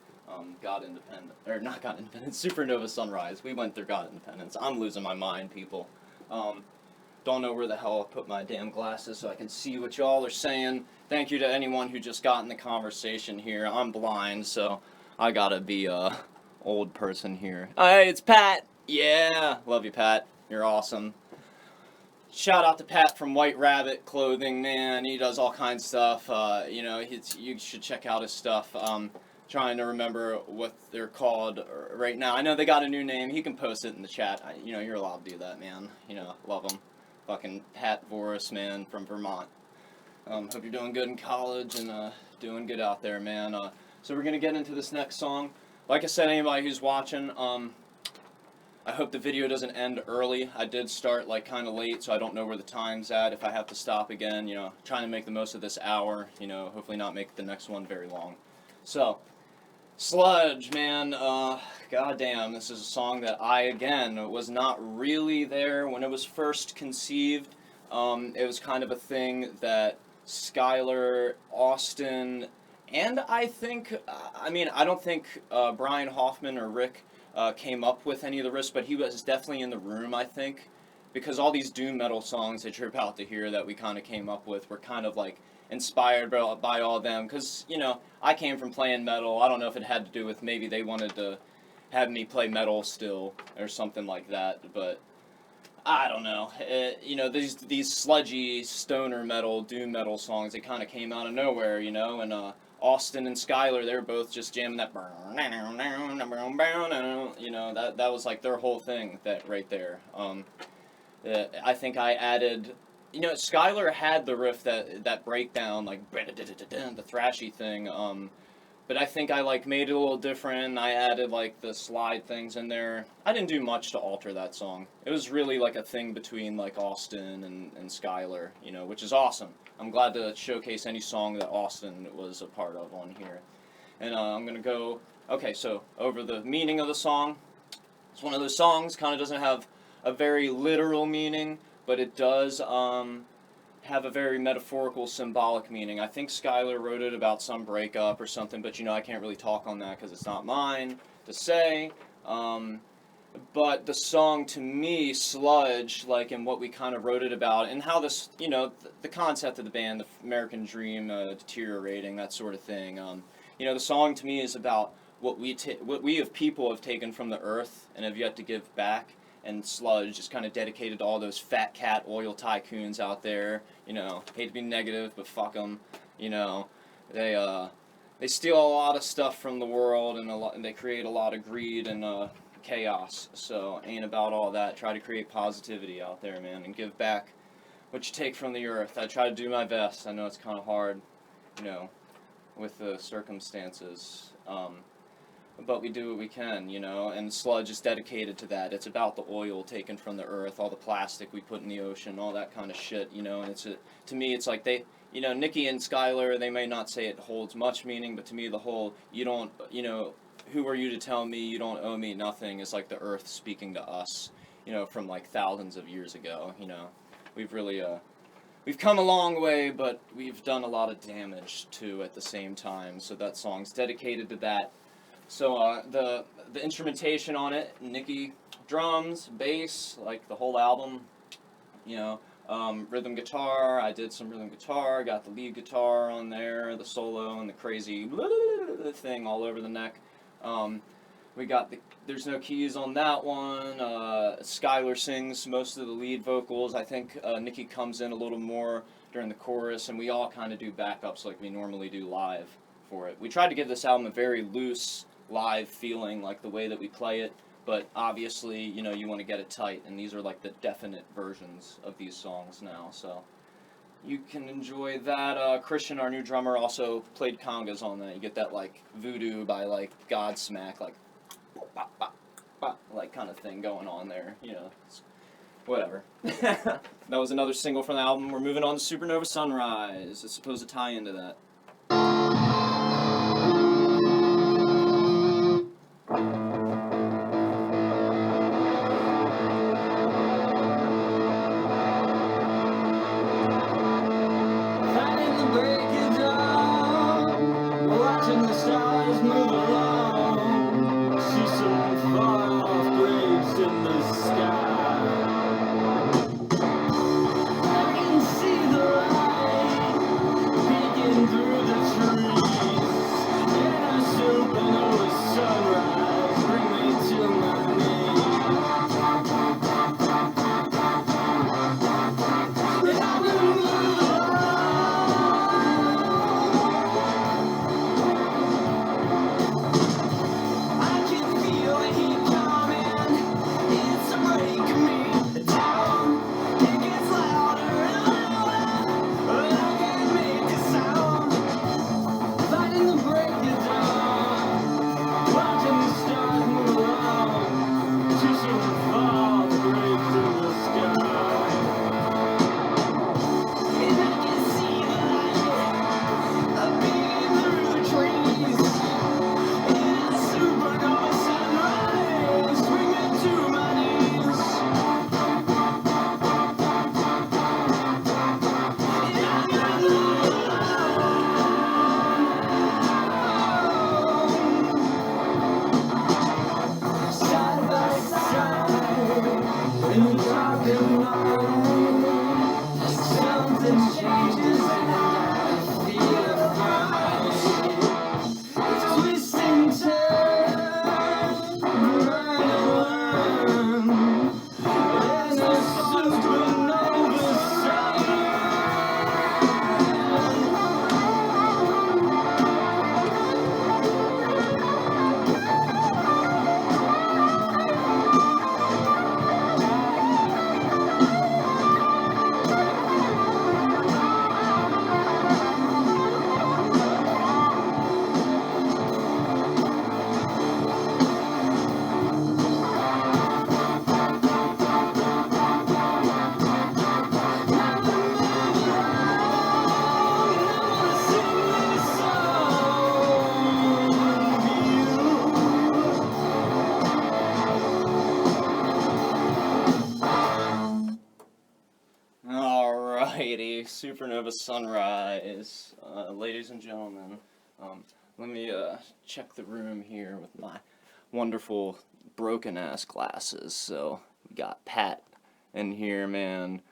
God Independent, or not God Independent, Supernova Sunrise. We went through God Independence. I'm losing my mind, people. Don't know where the hell I put my damn glasses so I can see what y'all are saying. Thank you to anyone who just got in the conversation here. I'm blind, so I gotta be a old person here. Hey, it's Pat. Yeah, love you, Pat. You're awesome. Shout out to Pat from White Rabbit Clothing, man. He does all kinds of stuff. You know, you should check out his stuff. Trying to remember what they're called right now. I know they got a new name. He can post it in the chat. You know, you're allowed to do that, man. You know, love him. Fucking Pat Voris, man, from Vermont. Hope you're doing good in college and doing good out there, man. So we're going to get into this next song. Like I said, anybody who's watching, I hope the video doesn't end early. I did start like kind of late, so I don't know where the time's at. If I have to stop again, you know, trying to make the most of this hour, you know, hopefully not make the next one very long. So, Sludge Man, goddamn, this is a song that I, again, was not really there when it was first conceived. It was kind of a thing that Skylar, Austin, and I think, I don't think Brian Hoffman or Rick came up with any of the riffs, but he was definitely in the room, I think, because all these doom metal songs that you're about to hear that we kind of came up with were kind of like inspired by all of them, because, you know, I came from playing metal. I don't know if it had to do with maybe they wanted to have me play metal still or something like that, but I don't know. You know, these sludgy stoner metal, doom metal songs, they kind of came out of nowhere, you know, and Austin and Skylar, they were both just jamming that, you know, that was like their whole thing, that right there. I think I added, you know, Skylar had the riff, that breakdown, like the thrashy thing, but I think I like made it a little different. I added like the slide things in there. I didn't do much to alter that song. It was really like a thing between like Austin and Skylar, you know, which is awesome. I'm glad to showcase any song that Austin was a part of on here. And I'm gonna go, okay, so over the meaning of the song. It's one of those songs, kind of doesn't have a very literal meaning, but it does have a very metaphorical, symbolic meaning. I think Skylar wrote it about some breakup or something, but you know, I can't really talk on that because it's not mine to say. But the song, to me, Sludge, like, and what we kind of wrote it about, and how this, you know, the concept of the band, the American dream, deteriorating, that sort of thing. You know, the song to me is about what we of people have taken from the earth and have yet to give back. And Sludge is kind of dedicated to all those fat cat oil tycoons out there. You know, hate to be negative, but fuck them. You know, they steal a lot of stuff from the world, and they create a lot of greed and chaos. So ain't about all that. Try to create positivity out there, man, and give back what you take from the earth. I try to do my best. I know it's kind of hard, you know, with the circumstances. But we do what we can, you know, and Sludge is dedicated to that. It's about the oil taken from the earth, all the plastic we put in the ocean, all that kind of shit, you know, and to me, it's like they, you know, Nikki and Skylar, they may not say it holds much meaning, but to me, the whole, you don't, you know, who are you to tell me you don't owe me nothing, is like the earth speaking to us, you know, from like thousands of years ago, you know. We've really, we've come a long way, but we've done a lot of damage too at the same time, so that song's dedicated to that. So the instrumentation on it, Nikki drums, bass, like the whole album, you know, rhythm guitar. I did some rhythm guitar, got the lead guitar on there, the solo, and the crazy thing all over the neck. We got there's no keys on that one. Skylar sings most of the lead vocals. I think Nikki comes in a little more during the chorus, and we all kind of do backups like we normally do live for it. We tried to give this album a very loose live feeling, like the way that we play it, but obviously, you know, you want to get it tight, and these are like the definite versions of these songs now, so you can enjoy that. Christian, our new drummer, also played congas on that. You get that like voodoo by like Godsmack, like bop, bop, bop, like kind of thing going on there, you know, whatever. That was another single from the album. We're moving on to Supernova Sunrise. It's supposed to tie into that. I can feel the heat coming. It's a break. Supernova Sunrise. Ladies and gentlemen, let me check the room here with my wonderful broken ass glasses. So we got Pat in here, man.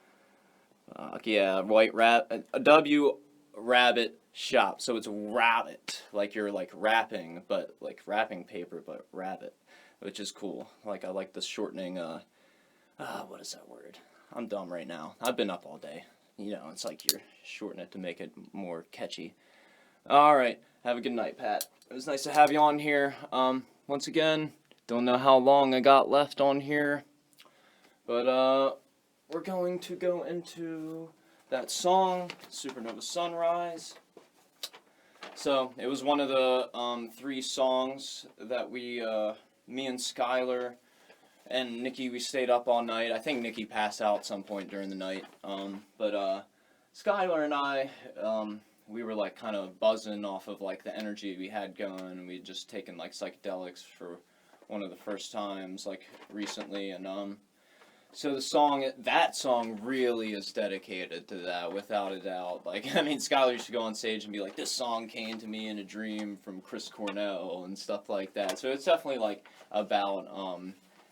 Yeah, White Rabbit, a W Rabbit shop. So it's rabbit, like you're like rapping, but like wrapping paper, but rabbit, which is cool. Like I like the shortening. What is that word? I'm dumb right now. I've been up all day. You know, it's like you're shortening it to make it more catchy. All right, have a good night, Pat. It was nice to have you on here. Once again, don't know how long I got left on here, but we're going to go into that song, Supernova Sunrise. So it was one of the 3 songs that me and Skylar and Nikki, we stayed up all night. I think Nikki passed out at some point during the night. But Skylar and I, we were like kind of buzzing off of like the energy we had going. We'd just taken like psychedelics for one of the first times like recently, and so that song really is dedicated to that, without a doubt. Like, I mean, Skylar used to go on stage and be like, this song came to me in a dream from Chris Cornell and stuff like that. So it's definitely like about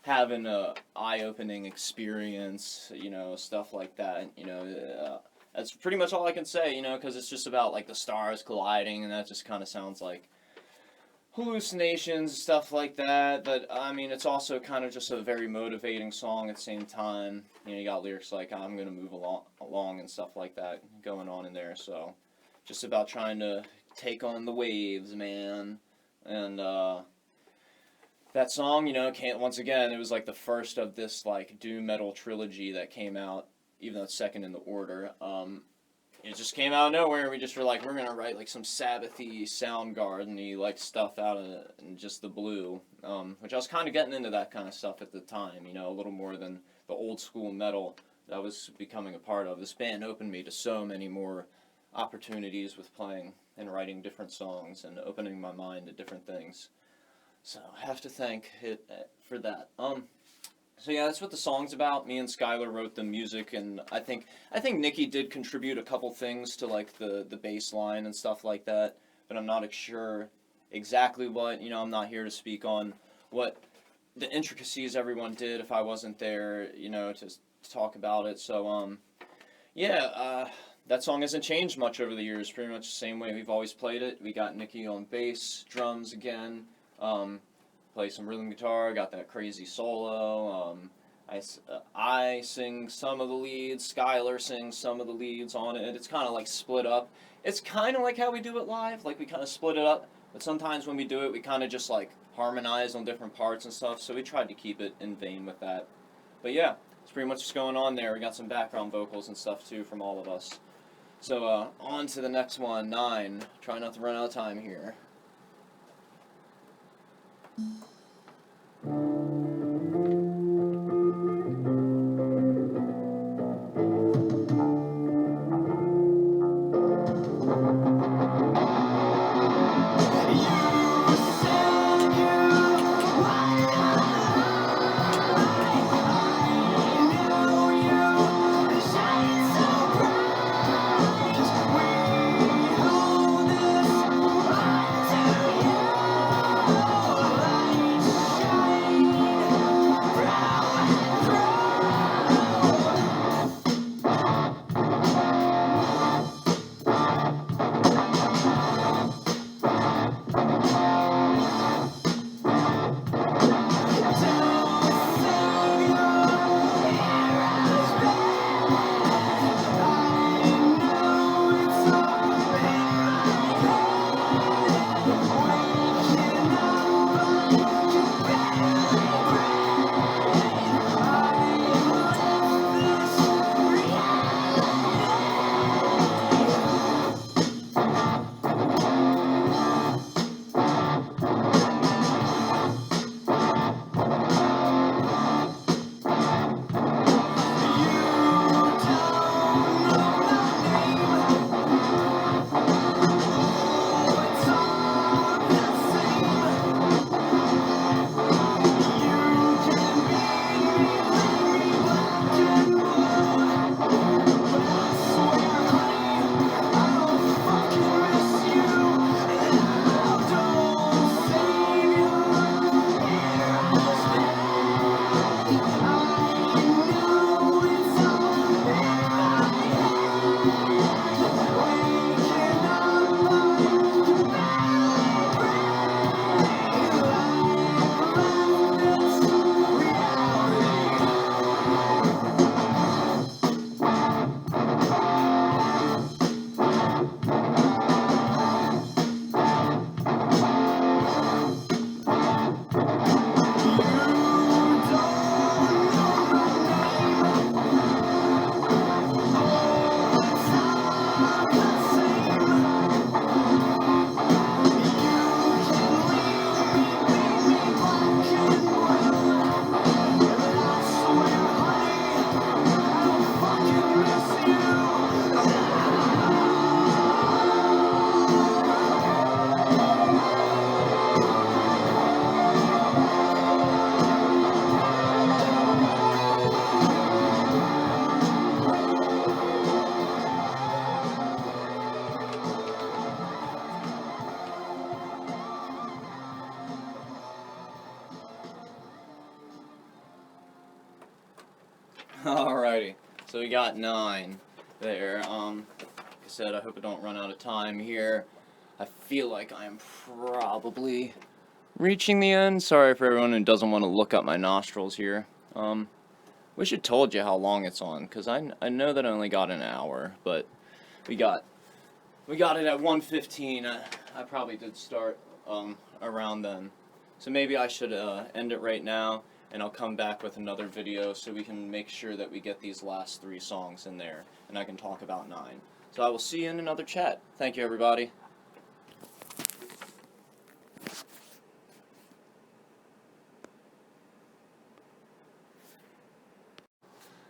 having a eye-opening experience, you know, stuff like that, you know. That's pretty much all I can say, you know, because it's just about like the stars colliding, and that just kind of sounds like hallucinations, stuff like that. But I mean, it's also kind of just a very motivating song at the same time. You know, you got lyrics like I'm gonna move along and stuff like that going on in there. So just about trying to take on the waves, man. And that song, you know, once again, it was like the first of this like doom metal trilogy that came out, even though it's second in the order. It just came out of nowhere, and we just were like, we're gonna write like some Sabbathy, Soundgarden-y like stuff out of in just the blue, which I was kind of getting into that kind of stuff at the time, you know, a little more than the old school metal that I was becoming a part of. This band opened me to so many more opportunities with playing and writing different songs and opening my mind to different things. So I have to thank it for that. So yeah, that's what the song's about. Me and Skylar wrote the music, and I think Nikki did contribute a couple things to like the bass line and stuff like that, but I'm not sure exactly what. You know, I'm not here to speak on what the intricacies everyone did if I wasn't there, you know, to talk about it. So yeah, that song hasn't changed much over the years. Pretty much the same way we've always played it. We got Nikki on bass, drums again. Play some rhythm guitar, got that crazy solo. I sing some of the leads, Skylar sings some of the leads on it. It's kind of like split up. It's kind of like how we do it live, like we kind of split it up, but sometimes when we do it, we kind of just like harmonize on different parts and stuff, so we tried to keep it in vein with that. But yeah, it's pretty much what's going on there. We got some background vocals and stuff too from all of us. So on to the next one, 9. Try not to run out of time here. Alrighty, so we got 9 there. Like I said, I hope I don't run out of time here. I feel like I'm probably reaching the end. Sorry for everyone who doesn't want to look up my nostrils here. Wish it told you how long it's on, because I know that I only got an hour, but we got it at 1:15. I probably did start around then. So maybe I should end it right now, and I'll come back with another video so we can make sure that we get these last 3 songs in there, and I can talk about 9. So I will see you in another chat. Thank you, everybody.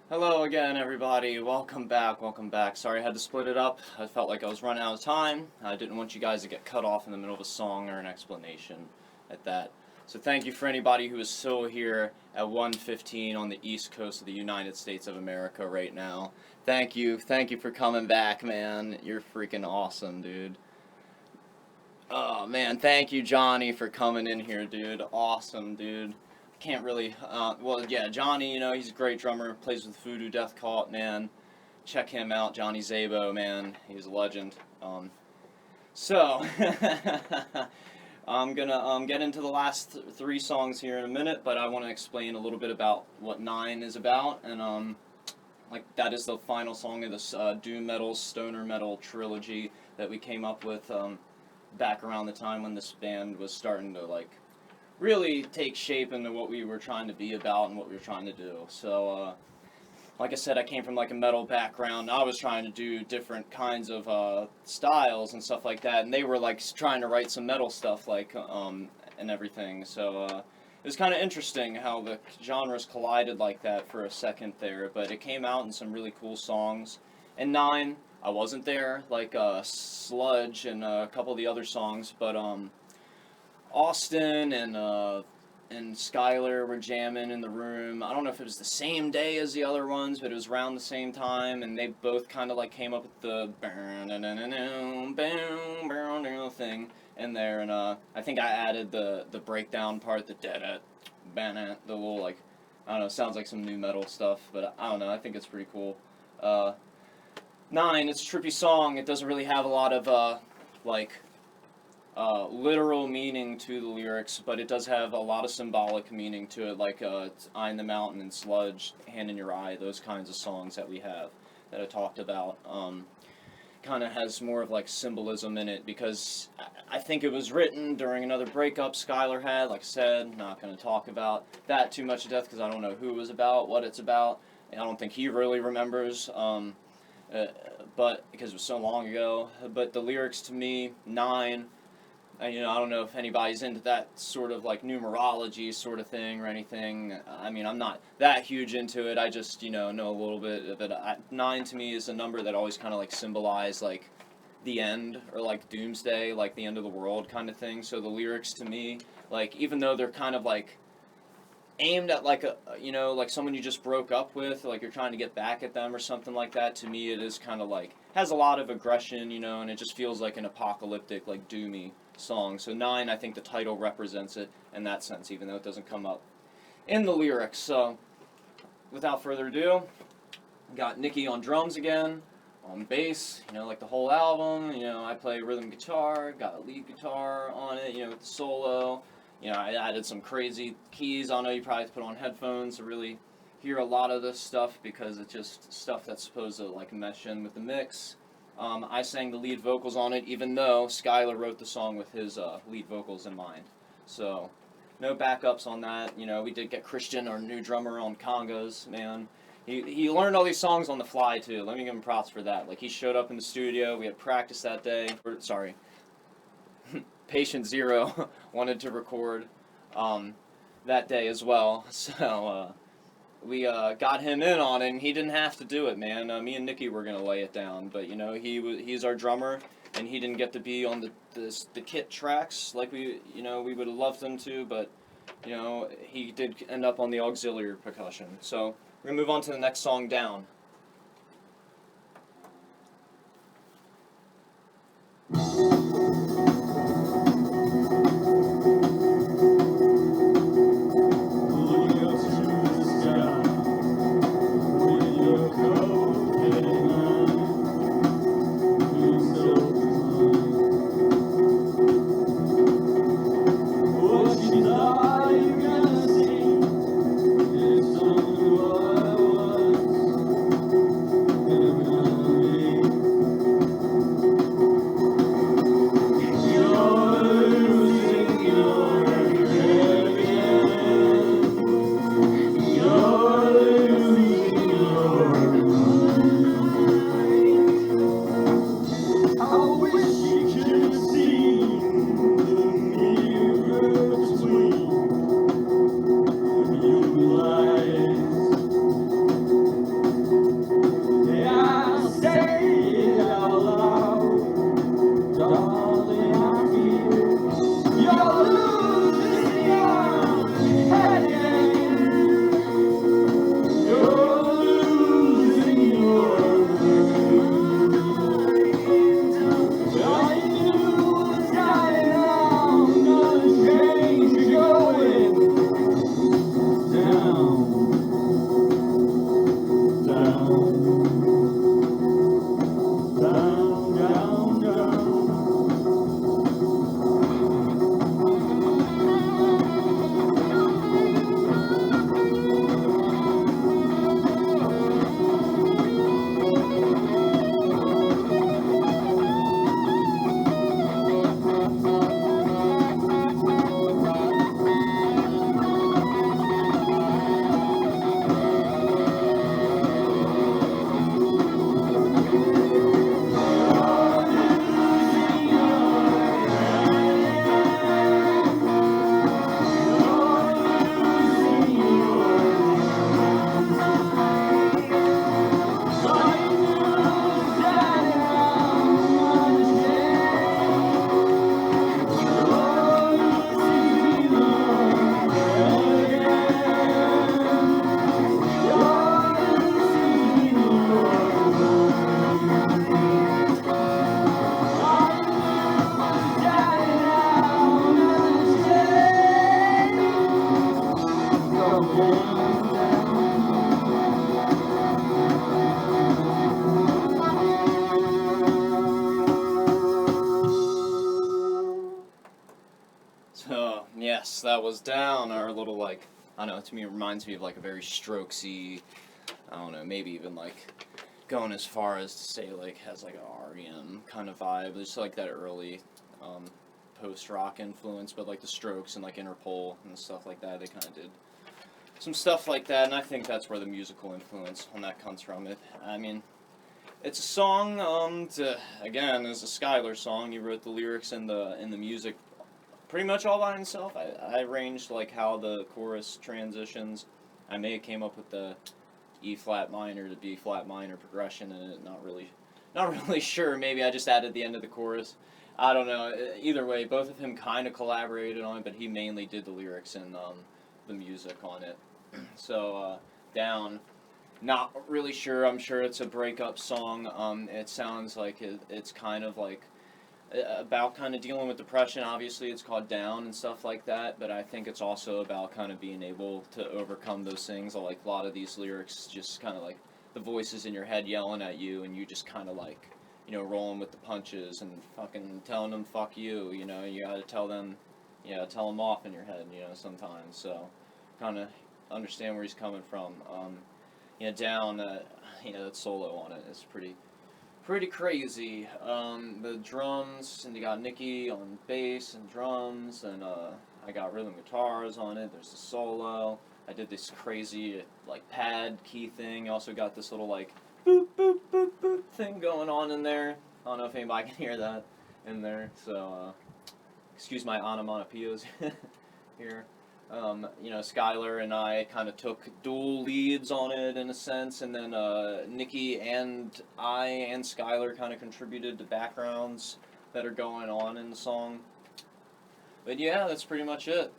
Hello again, everybody. Welcome back, welcome back. Sorry I had to split it up. I felt like I was running out of time. I didn't want you guys to get cut off in the middle of a song or an explanation at that. So thank you for anybody who is still here at 1:15 on the East Coast of the United States of America right now. Thank you for coming back, man. You're freaking awesome, dude. Oh, man, thank you, Johnny, for coming in here, dude. Awesome, dude. Can't really, well, yeah, Johnny, you know, he's a great drummer, plays with Voodoo Death Cult, man. Check him out, Johnny Zabo, man. He's a legend. So, I'm gonna get into the last 3 songs here in a minute, but I want to explain a little bit about what 9 is about, and like that is the final song of this doom metal, stoner metal trilogy that we came up with back around the time when this band was starting to like really take shape into what we were trying to be about and what we were trying to do. So, like I said, I came from like a metal background. I was trying to do different kinds of styles and stuff like that, and they were like trying to write some metal stuff, like and everything. So it was kind of interesting how the genres collided like that for a second there. But it came out in some really cool songs. And 9, I wasn't there, like Sludge and a couple of the other songs, but Austin and Skylar were jamming in the room. I don't know if it was the same day as the other ones, but it was around the same time, and they both kind of like came up with the thing in there, and I think I added the breakdown part, the the little like, I don't know, sounds like some new metal stuff, but I don't know, I think it's pretty cool. 9, it's a trippy song. It doesn't really have a lot of like literal meaning to the lyrics, but it does have a lot of symbolic meaning to it, like Eye in the Mountain and Sludge, Hand in Your Eye, those kinds of songs that we have that I talked about. Kind of has more of like symbolism in it, because I think it was written during another breakup Skylar had. Like I said, not going to talk about that too much to death because I don't know who it was about, what it's about, and I don't think he really remembers, but because it was so long ago. But the lyrics to me, 9, you know, I don't know if anybody's into that sort of like numerology sort of thing or anything. I mean, I'm not that huge into it. I just, you know a little bit of it. 9 to me is a number that always kind of like symbolize like the end, or like doomsday, like the end of the world kind of thing. So the lyrics to me, like, even though they're kind of like aimed at like a, you know, like someone you just broke up with, like you're trying to get back at them or something like that, to me it is kind of like, has a lot of aggression, you know, and it just feels like an apocalyptic, like doomy song. So 9, I think the title represents it in that sense, even though it doesn't come up in the lyrics. So without further ado, got Nikki on drums again, on bass, you know, like the whole album. You know, I play rhythm guitar, got a lead guitar on it, you know, with the solo. You know, I added some crazy keys. I know you probably have to put on headphones to really hear a lot of this stuff, because it's just stuff that's supposed to like mesh in with the mix. I sang the lead vocals on it, even though Skylar wrote the song with his lead vocals in mind. So, no backups on that. You know, we did get Christian, our new drummer, on congas, man. He learned all these songs on the fly, too. Let me give him props for that. Like, he showed up in the studio. We had practice that day. Sorry. Patient Zero wanted to record that day as well. So, we got him in on it, and he didn't have to do it, man. Me and Nikki were gonna lay it down, but you know, he's our drummer, and he didn't get to be on the kit tracks like we would have loved him to, but you know, he did end up on the auxiliary percussion. So we're gonna move on to the next song, Down. Yes, that was Down, our little, like, I don't know, to me it reminds me of, like, a very Strokesy, I don't know, maybe even, like, going as far as to say, like, has, like, a R.E.M. kind of vibe. It's, like, that early post-rock influence, but, like, the Strokes and, like, Interpol and stuff like that, they kind of did some stuff like that, and I think that's where the musical influence on that comes from. I mean, it's a song, again, it's a Skylar song. He wrote the lyrics and the music pretty much all by himself. I arranged like how the chorus transitions. I may have came up with the E flat minor to B flat minor progression in it. Not really sure. Maybe I just added the end of the chorus. I don't know. Either way, both of him kind of collaborated on it, but he mainly did the lyrics and the music on it. So Down. Not really sure. I'm sure it's a breakup song. It sounds like it's kind of like about kind of dealing with depression. Obviously, it's called Down and stuff like that, but I think it's also about kind of being able to overcome those things. Like a lot of these lyrics, just kind of like the voices in your head yelling at you, and you just kind of like, you know, rolling with the punches and fucking telling them fuck you. You know, you gotta tell them off in your head. You know, sometimes. So, kind of understand where he's coming from. Down. That solo on it is pretty crazy. The drums, and you got Nikki on bass and drums, and I got rhythm guitars on it. There's the solo. I did this crazy like pad key thing. Also got this little like boop boop boop boop thing going on in there. I don't know if anybody can hear that in there. So excuse my onomatopoeias here. Skylar and I kind of took dual leads on it in a sense, and then Nikki and I and Skylar kind of contributed to backgrounds that are going on in the song. But yeah, that's pretty much it.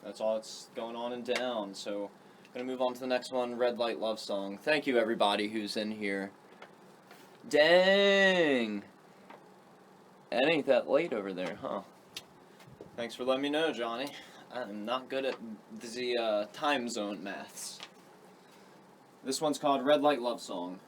That's all that's going on in Down. So I'm going to move on to the next one, Red Light Love Song. Thank you everybody who's in here. Dang! It ain't that late over there, huh? Thanks for letting me know, Johnny. I'm not good at the time zone maths. This one's called Red Light Love Song.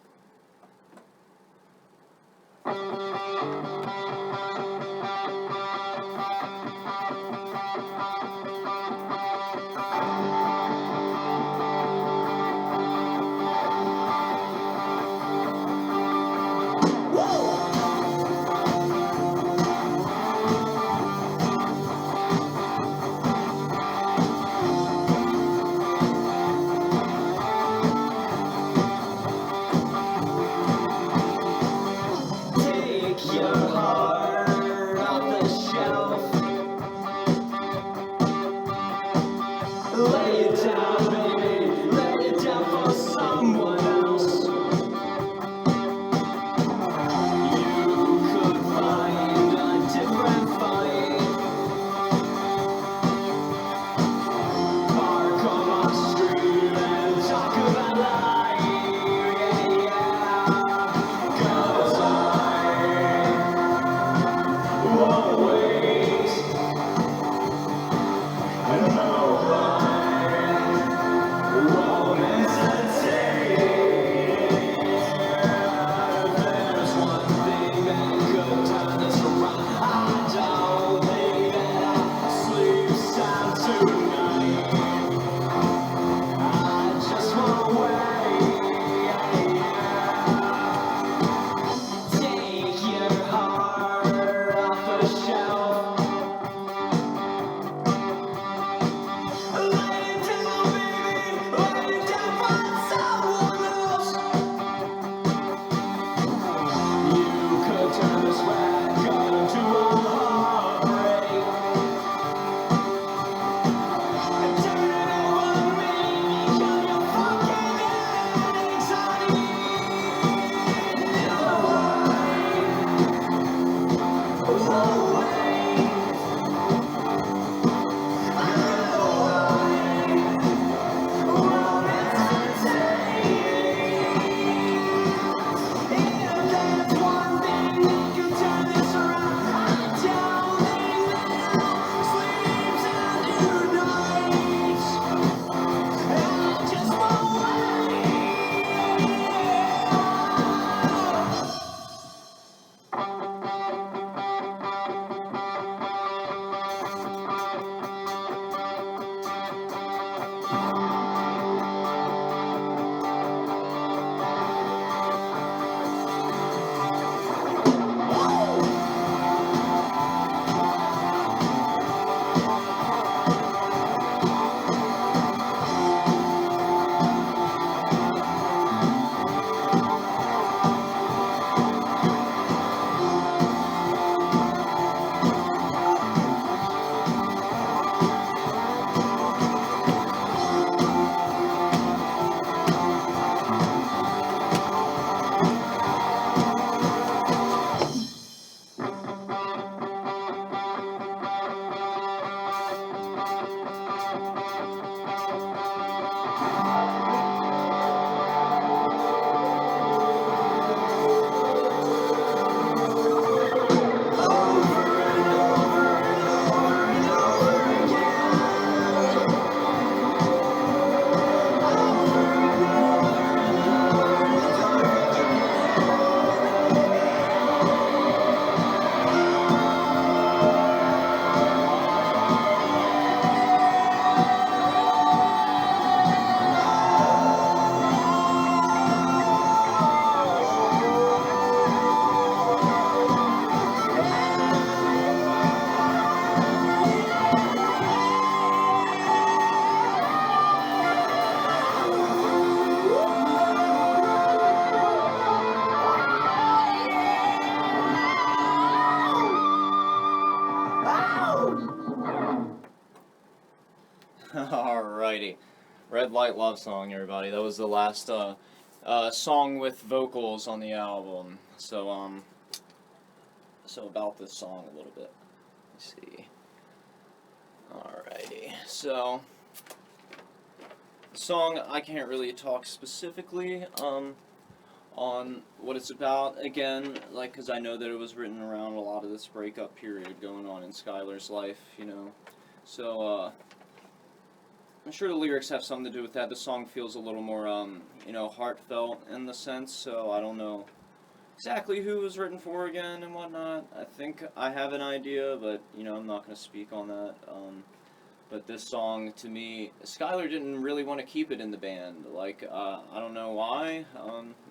Alrighty. Red Light Love Song, everybody. That was the last song with vocals on the album. So about this song a little bit. Let's see. Alrighty. So, the song, I can't really talk specifically on what it's about. Again, like, because I know that it was written around a lot of this breakup period going on in Skylar's life, you know. So, I'm sure the lyrics have something to do with that. The song feels a little more, you know, heartfelt in the sense, so I don't know exactly who it was written for again and whatnot. I think I have an idea, but, you know, I'm not going to speak on that. But this song, to me, Skylar didn't really want to keep it in the band. Like, I don't know why,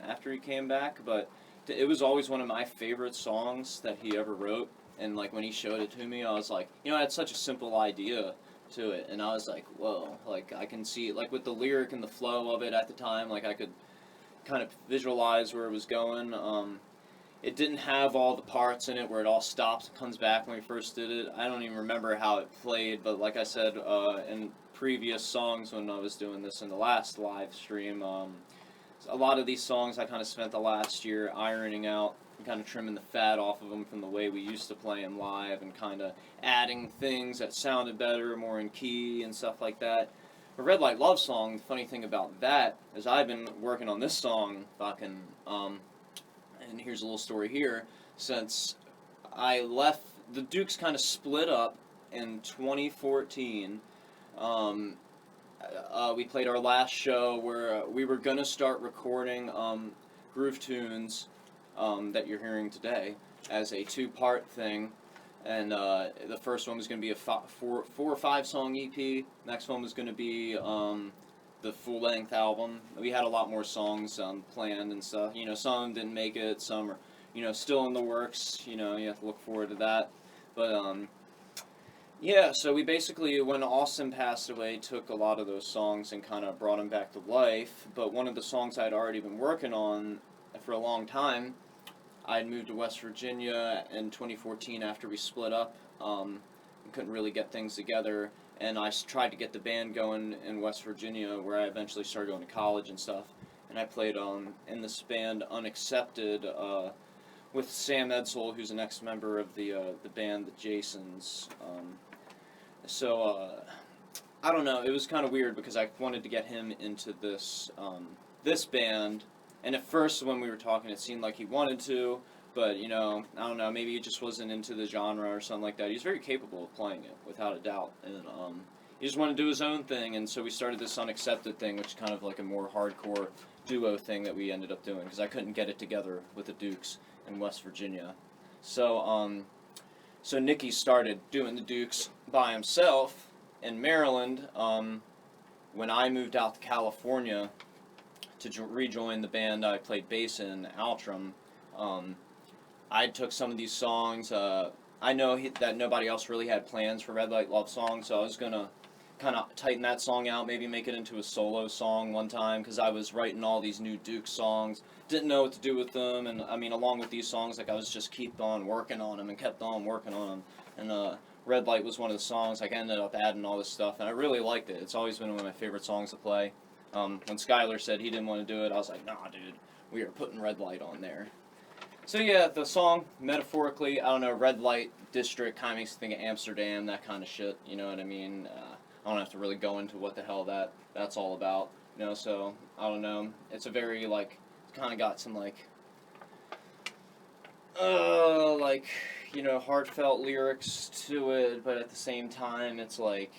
after he came back, but it was always one of my favorite songs that he ever wrote. And, like, when he showed it to me, I was like, you know, I had such a simple idea to it, and I was like, whoa, like, I can see, like, with the lyric and the flow of it at the time, like, I could kind of visualize where it was going. It didn't have all the parts in it where it all stops and comes back when we first did it. I don't even remember how it played, but like I said, in previous songs when I was doing this in the last live stream, a lot of these songs I kind of spent the last year ironing out, kind of trimming the fat off of them from the way we used to play them live, and kind of adding things that sounded better, more in key and stuff like that. The Red Light Love Song, the funny thing about that is I've been working on this song fucking, and here's a little story here, since I left, the Dukes kind of split up in 2014. We played our last show where we were going to start recording Groovetunes that you're hearing today as a two-part thing, and the first one was going to be a four or five song EP. Next one was going to be the full-length album. We had a lot more songs planned and stuff. You know, some didn't make it, some are, you know, still in the works. You know, you have to look forward to that. But yeah, so we basically, when Austin passed away, took a lot of those songs and kind of brought them back to life. But one of the songs I'd already been working on for a long time, I'd moved to West Virginia in 2014 after we split up. Couldn't really get things together, and I tried to get the band going in West Virginia, where I eventually started going to college and stuff. And I played in this band, Unaccepted, with Sam Edsel, who's an ex-member of the band, the Jasons. I don't know, it was kind of weird because I wanted to get him into this this band, and at first when we were talking it seemed like he wanted to, but, you know, I don't know, maybe he just wasn't into the genre or something like that. He's very capable of playing it, without a doubt, and he just wanted to do his own thing, and so we started this Unaccepted thing, which is kind of like a more hardcore duo thing that we ended up doing, because I couldn't get it together with the Dukes in West Virginia. So Nicky started doing the Dukes by himself in Maryland, when I moved out to California to rejoin the band I played bass in, Altrum, I took some of these songs. I know that nobody else really had plans for Red Light Love Song, so I was going to kind of tighten that song out, maybe make it into a solo song one time, because I was writing all these new Duke songs, didn't know what to do with them, and I mean, along with these songs, like I was just kept on working on them and kept on working on them, and Red Light was one of the songs. Like, I ended up adding all this stuff, and I really liked it. It's always been one of my favorite songs to play. When Skylar said he didn't want to do it, I was like, nah, dude, we are putting Red Light on there. So yeah, the song, metaphorically, I don't know, red light district kind of makes you think of Amsterdam, that kind of shit, you know what I mean? I don't have to really go into what the hell that's all about, you know, so, I don't know. It's a very, like, kind of got some, like, you know, heartfelt lyrics to it, but at the same time, it's like,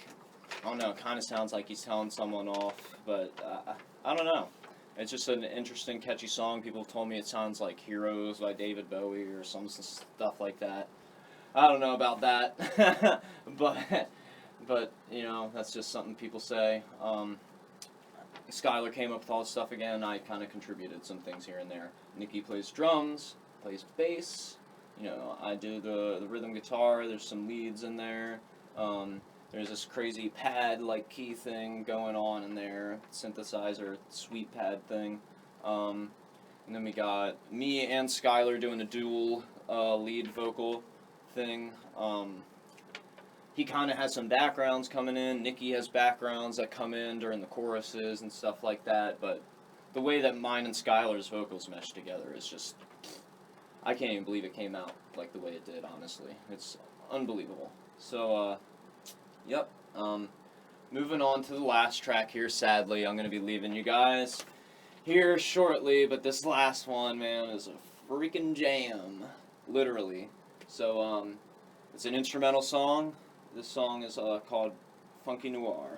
I don't know, it kind of sounds like he's telling someone off, but I don't know. It's just an interesting, catchy song. People have told me it sounds like Heroes by David Bowie or some stuff like that. I don't know about that, but you know, that's just something people say. Skylar came up with all this stuff again. I kind of contributed some things here and there. Nikki plays drums, plays bass. You know, I do the rhythm guitar. There's some leads in there. There's this crazy pad-like key thing going on in there, synthesizer, sweep pad thing. And then we got me and Skylar doing a dual lead vocal thing. He kind of has some backgrounds coming in. Nikki has backgrounds that come in during the choruses and stuff like that. But the way that mine and Skylar's vocals mesh together is just, I can't even believe it came out like the way it did, honestly. It's unbelievable. So, yep. Moving on to the last track here, sadly. I'm going to be leaving you guys here shortly, but this last one, man, is a freaking jam. Literally. So, it's an instrumental song. This song is called Funky Noir.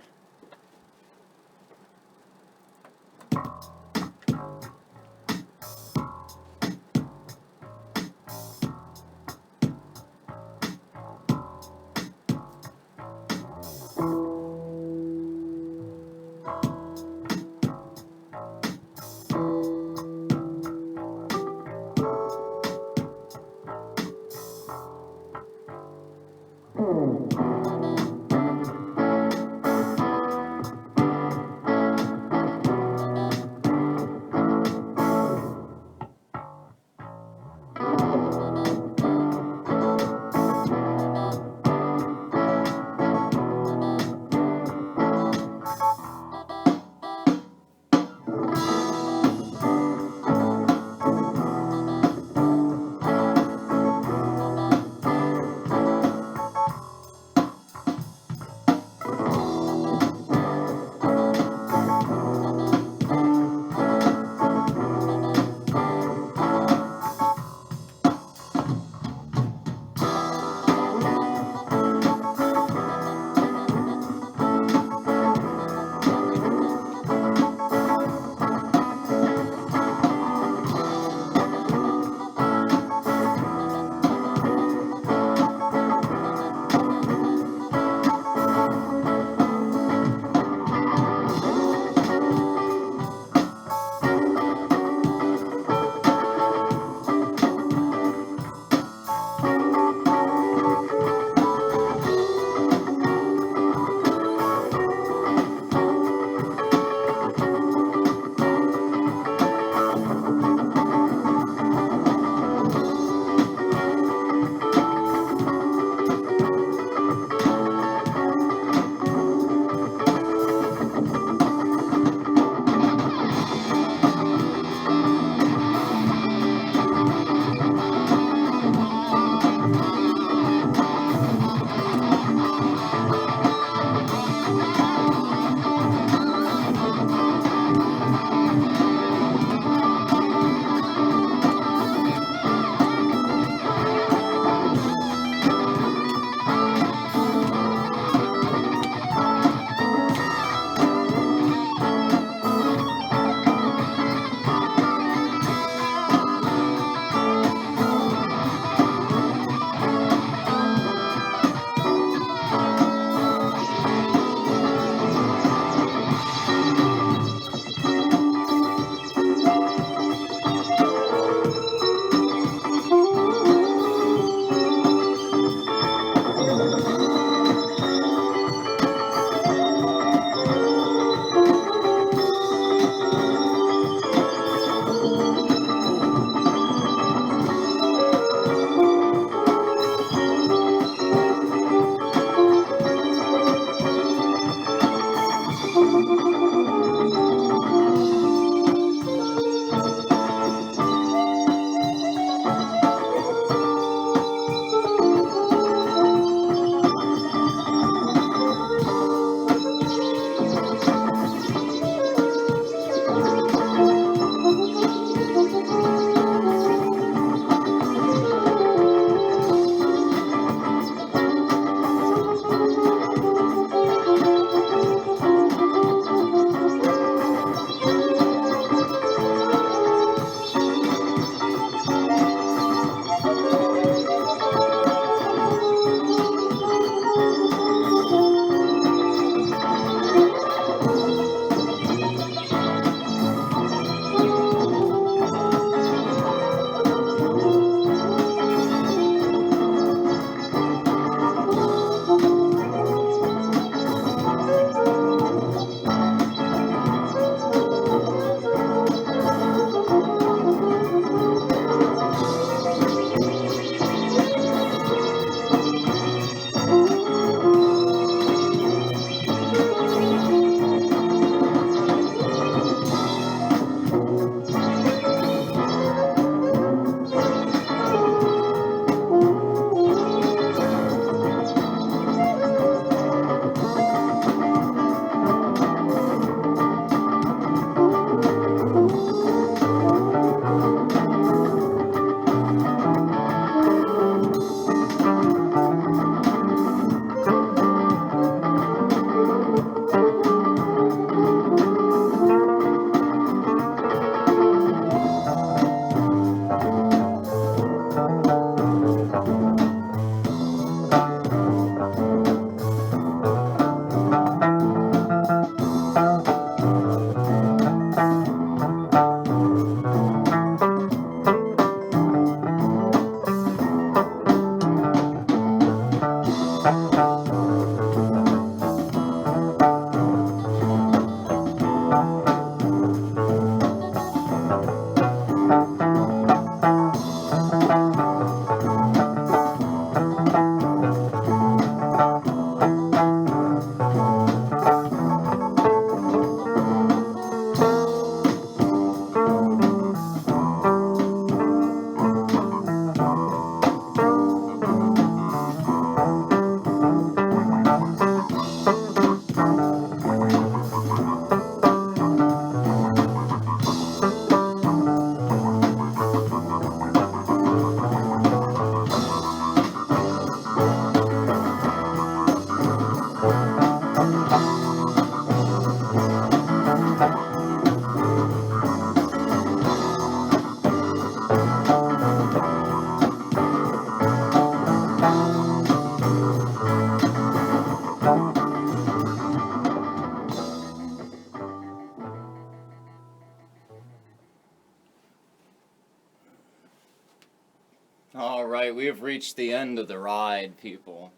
we have reached the end of the ride, people.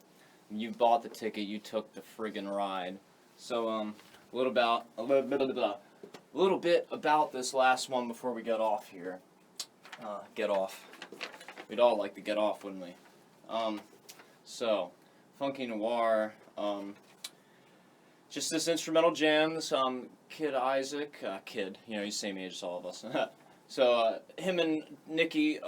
You bought the ticket, you took the friggin' ride. So, a little bit about this last one before we get off here. Get off. We'd all like to get off, wouldn't we? So, Funky Noir, just this instrumental jam, this, Kid Isaac, you know, he's the same age as all of us. So, him and Nikki,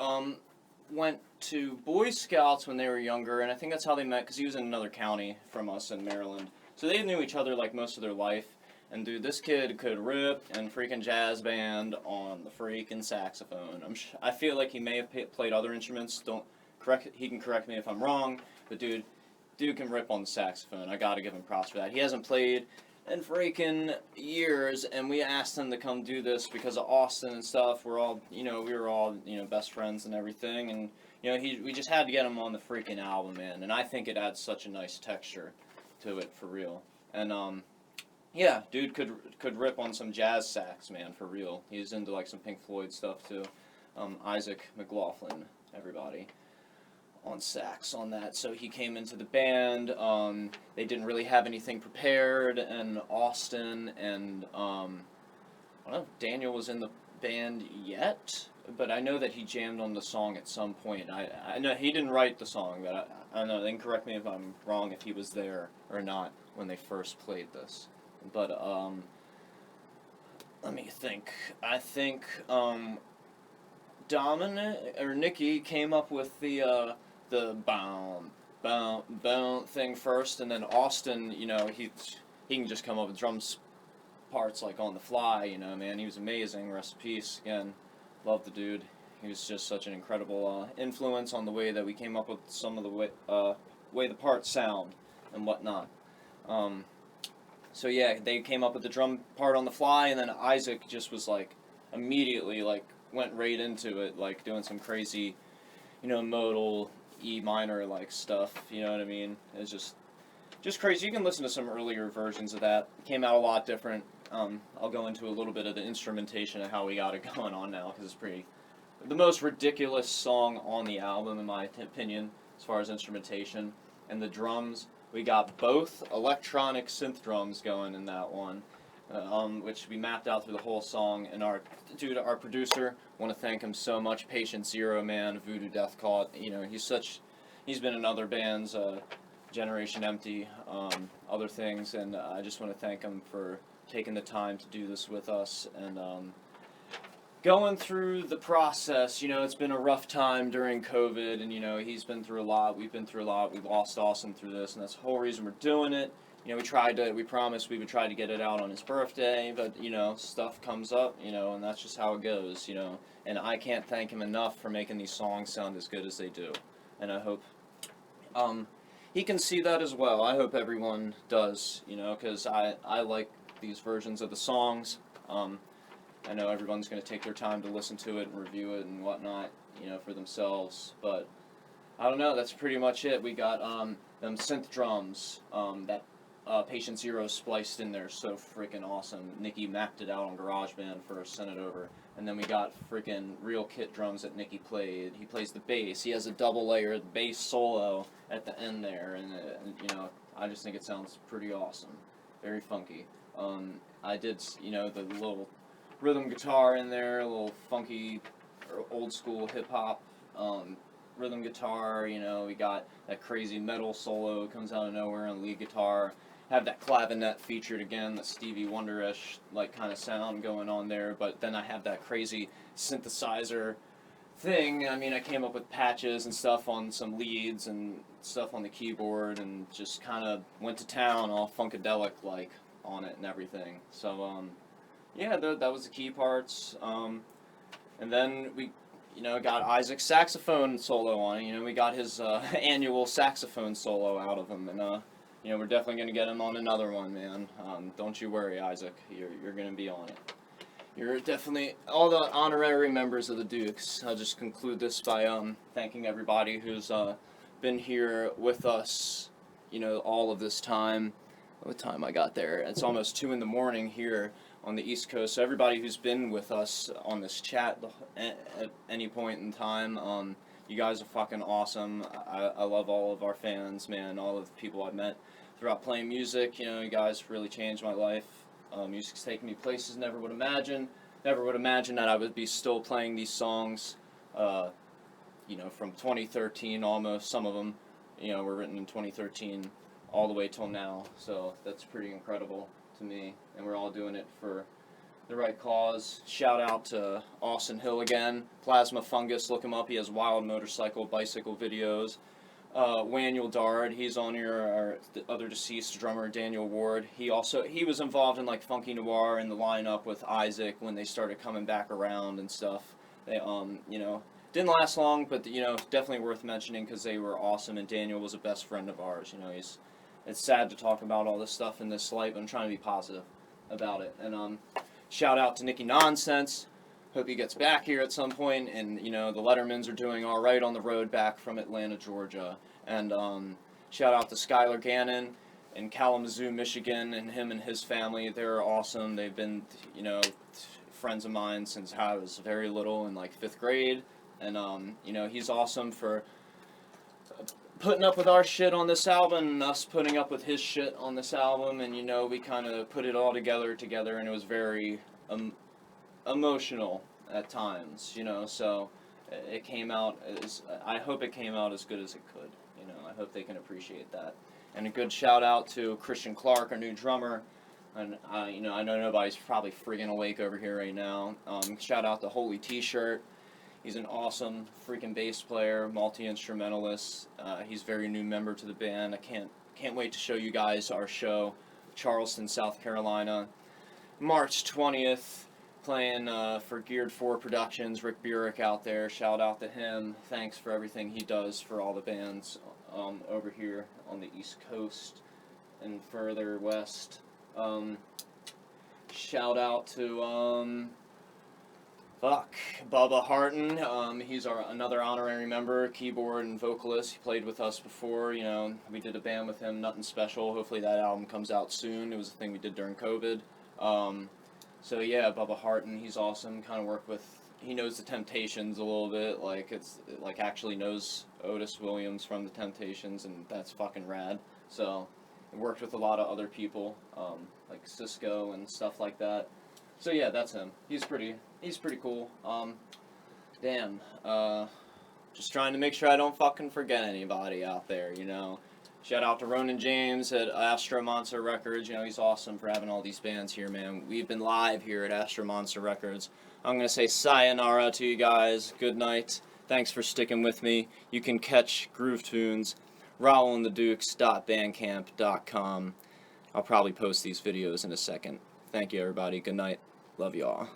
went to Boy Scouts when they were younger, and I think that's how they met, because he was in another county from us in Maryland. So they knew each other, like, most of their life. And, dude, this kid could rip and freaking jazz band on the freaking saxophone. I feel like he may have played other instruments. He can correct me if I'm wrong, but, dude can rip on the saxophone. I gotta give him props for that. He hasn't played in freaking years, and we asked him to come do this because of Austin and stuff. We were all, best friends and everything, and, we just had to get him on the freaking album, man, and I think it adds such a nice texture to it, for real. And, yeah, dude could rip on some jazz sax, man, for real. He's into, like, some Pink Floyd stuff, too. Isaac Mclaughlin, everybody, on sax on that. So he came into the band. They didn't really have anything prepared, and Austin and, I don't know if Daniel was in the band yet, but I know that he jammed on the song at some point. I know he didn't write the song, but I don't know, they can correct me if I'm wrong, if he was there or not when they first played this. But, let me think. I think, Dominic, or Nikki, came up with the bound thing first, and then Austin, he can just come up with drums parts, like, on the fly, man. He was amazing. Rest in peace. Again, love the dude. He was just such an incredible influence on the way that we came up with some of the way the parts sound and whatnot. So yeah, they came up with the drum part on the fly, and then Isaac just was, like, immediately, like, went right into it, like, doing some crazy, modal E minor, like, stuff, you know what I mean? It's just crazy. You can listen to some earlier versions of that. It came out a lot different. I'll go into a little bit of the instrumentation of how we got it going on now, because it's the most ridiculous song on the album, in my opinion, as far as instrumentation. And the drums, we got both electronic synth drums going in that one, which we mapped out through the whole song. And our producer, want to thank him so much, Patient Zero, man, Voodoo Death Cult. He's been in other bands, Generation Empty, other things, and I just want to thank him for taking the time to do this with us, and going through the process. It's been a rough time during COVID, and he's been through a lot, we've been through a lot, we lost Austin through this, and that's the whole reason we're doing it. We promised we would try to get it out on his birthday, but, stuff comes up, and that's just how it goes, and I can't thank him enough for making these songs sound as good as they do, and I hope, he can see that as well. I hope everyone does, because I like these versions of the songs. I know everyone's going to take their time to listen to it and review it and whatnot, for themselves, but I don't know, that's pretty much it. We got them synth drums that Patient Zero spliced in there, so freaking awesome. Nikki mapped it out on GarageBand first, sent it over, and then we got freaking real kit drums that Nikki played. He plays the bass. He has a double layer bass solo at the end there, and I just think it sounds pretty awesome, very funky. I did, the little rhythm guitar in there, a little funky, old school hip hop rhythm guitar. We got that crazy metal solo comes out of nowhere on lead guitar. Have that clavinet featured again, the Stevie Wonder-ish kind of sound going on there, but then I have that crazy synthesizer thing. I came up with patches and stuff on some leads and stuff on the keyboard, and just kind of went to town all funkadelic on it and everything. So yeah, that was the key parts. And then we got Isaac's saxophone solo on it. We got his annual saxophone solo out of him, and we're definitely going to get him on another one, man. Don't you worry, Isaac. You're going to be on it. You're definitely all the honorary members of the Dukes. I'll just conclude this by thanking everybody who's been here with us, all of this time. What time I got there? It's almost 2 a.m. here on the East Coast. So everybody who's been with us on this chat at any point in time, You guys are fucking awesome. I love all of our fans, man, all of the people I've met throughout playing music. You know, you guys really changed my life. Music's taken me places never would imagine. Never would imagine that I would be still playing these songs, you know, from 2013 almost. Some of them, you know, were written in 2013 all the way till now. So that's pretty incredible to me. And we're all doing it for the right cause. Shout out to Austin Hill again. Plasma Fungus, look him up. He has wild motorcycle, bicycle videos. Waniel Dard, he's on here. Our other deceased drummer, Daniel Ward. He was involved in like Funky Noir in the lineup with Isaac when they started coming back around and stuff. They you know, didn't last long, but you know, definitely worth mentioning because they were awesome. And Daniel was a best friend of ours. You know, it's sad to talk about all this stuff in this light, but I'm trying to be positive about it. And shout out to Nicky Nonsense. Hope he gets back here at some point. And, you know, the Lettermans are doing all right on the road back from Atlanta, Georgia. And shout out to Skylar Gannon in Kalamazoo, Michigan, and him and his family. They're awesome. They've been, you know, friends of mine since I was very little in, like, 5th grade. And, you know, he's awesome for putting up with our shit on this album and us putting up with his shit on this album. And, you know, we kind of put it all together, and it was very emotional at times, you know, so it came out as, I hope it came out as good as it could, you know, I hope they can appreciate that. And a good shout out to Christian Clark, our new drummer, and you know, I know nobody's probably freaking awake over here right now. Shout out to Holy T-Shirt. He's an awesome freaking bass player, multi-instrumentalist. He's a very new member to the band. I can't wait to show you guys our show, Charleston, South Carolina, March 20th. Playing for Geared 4 Productions, Rick Burek out there. Shout out to him. Thanks for everything he does for all the bands over here on the East Coast and further west. Shout out to Bubba Harton. He's another honorary member, keyboard and vocalist. He played with us before. You know, we did a band with him, Nothing Special. Hopefully that album comes out soon. It was a thing we did during COVID. So yeah, Bubba Harton, he's awesome. Kind of worked with, he knows the Temptations a little bit, like actually knows Otis Williams from the Temptations, and that's fucking rad. So, he worked with a lot of other people, like Cisco and stuff like that. So yeah, that's him. He's pretty cool. Damn, just trying to make sure I don't fucking forget anybody out there, you know. Shout out to Ronan James at AstroMonster Records. You know, he's awesome for having all these bands here, man. We've been live here at AstroMonster Records. I'm going to say sayonara to you guys. Good night. Thanks for sticking with me. You can catch Groovetunes, RowlandTheDukes.bandcamp.com. I'll probably post these videos in a second. Thank you, everybody. Good night. Love y'all.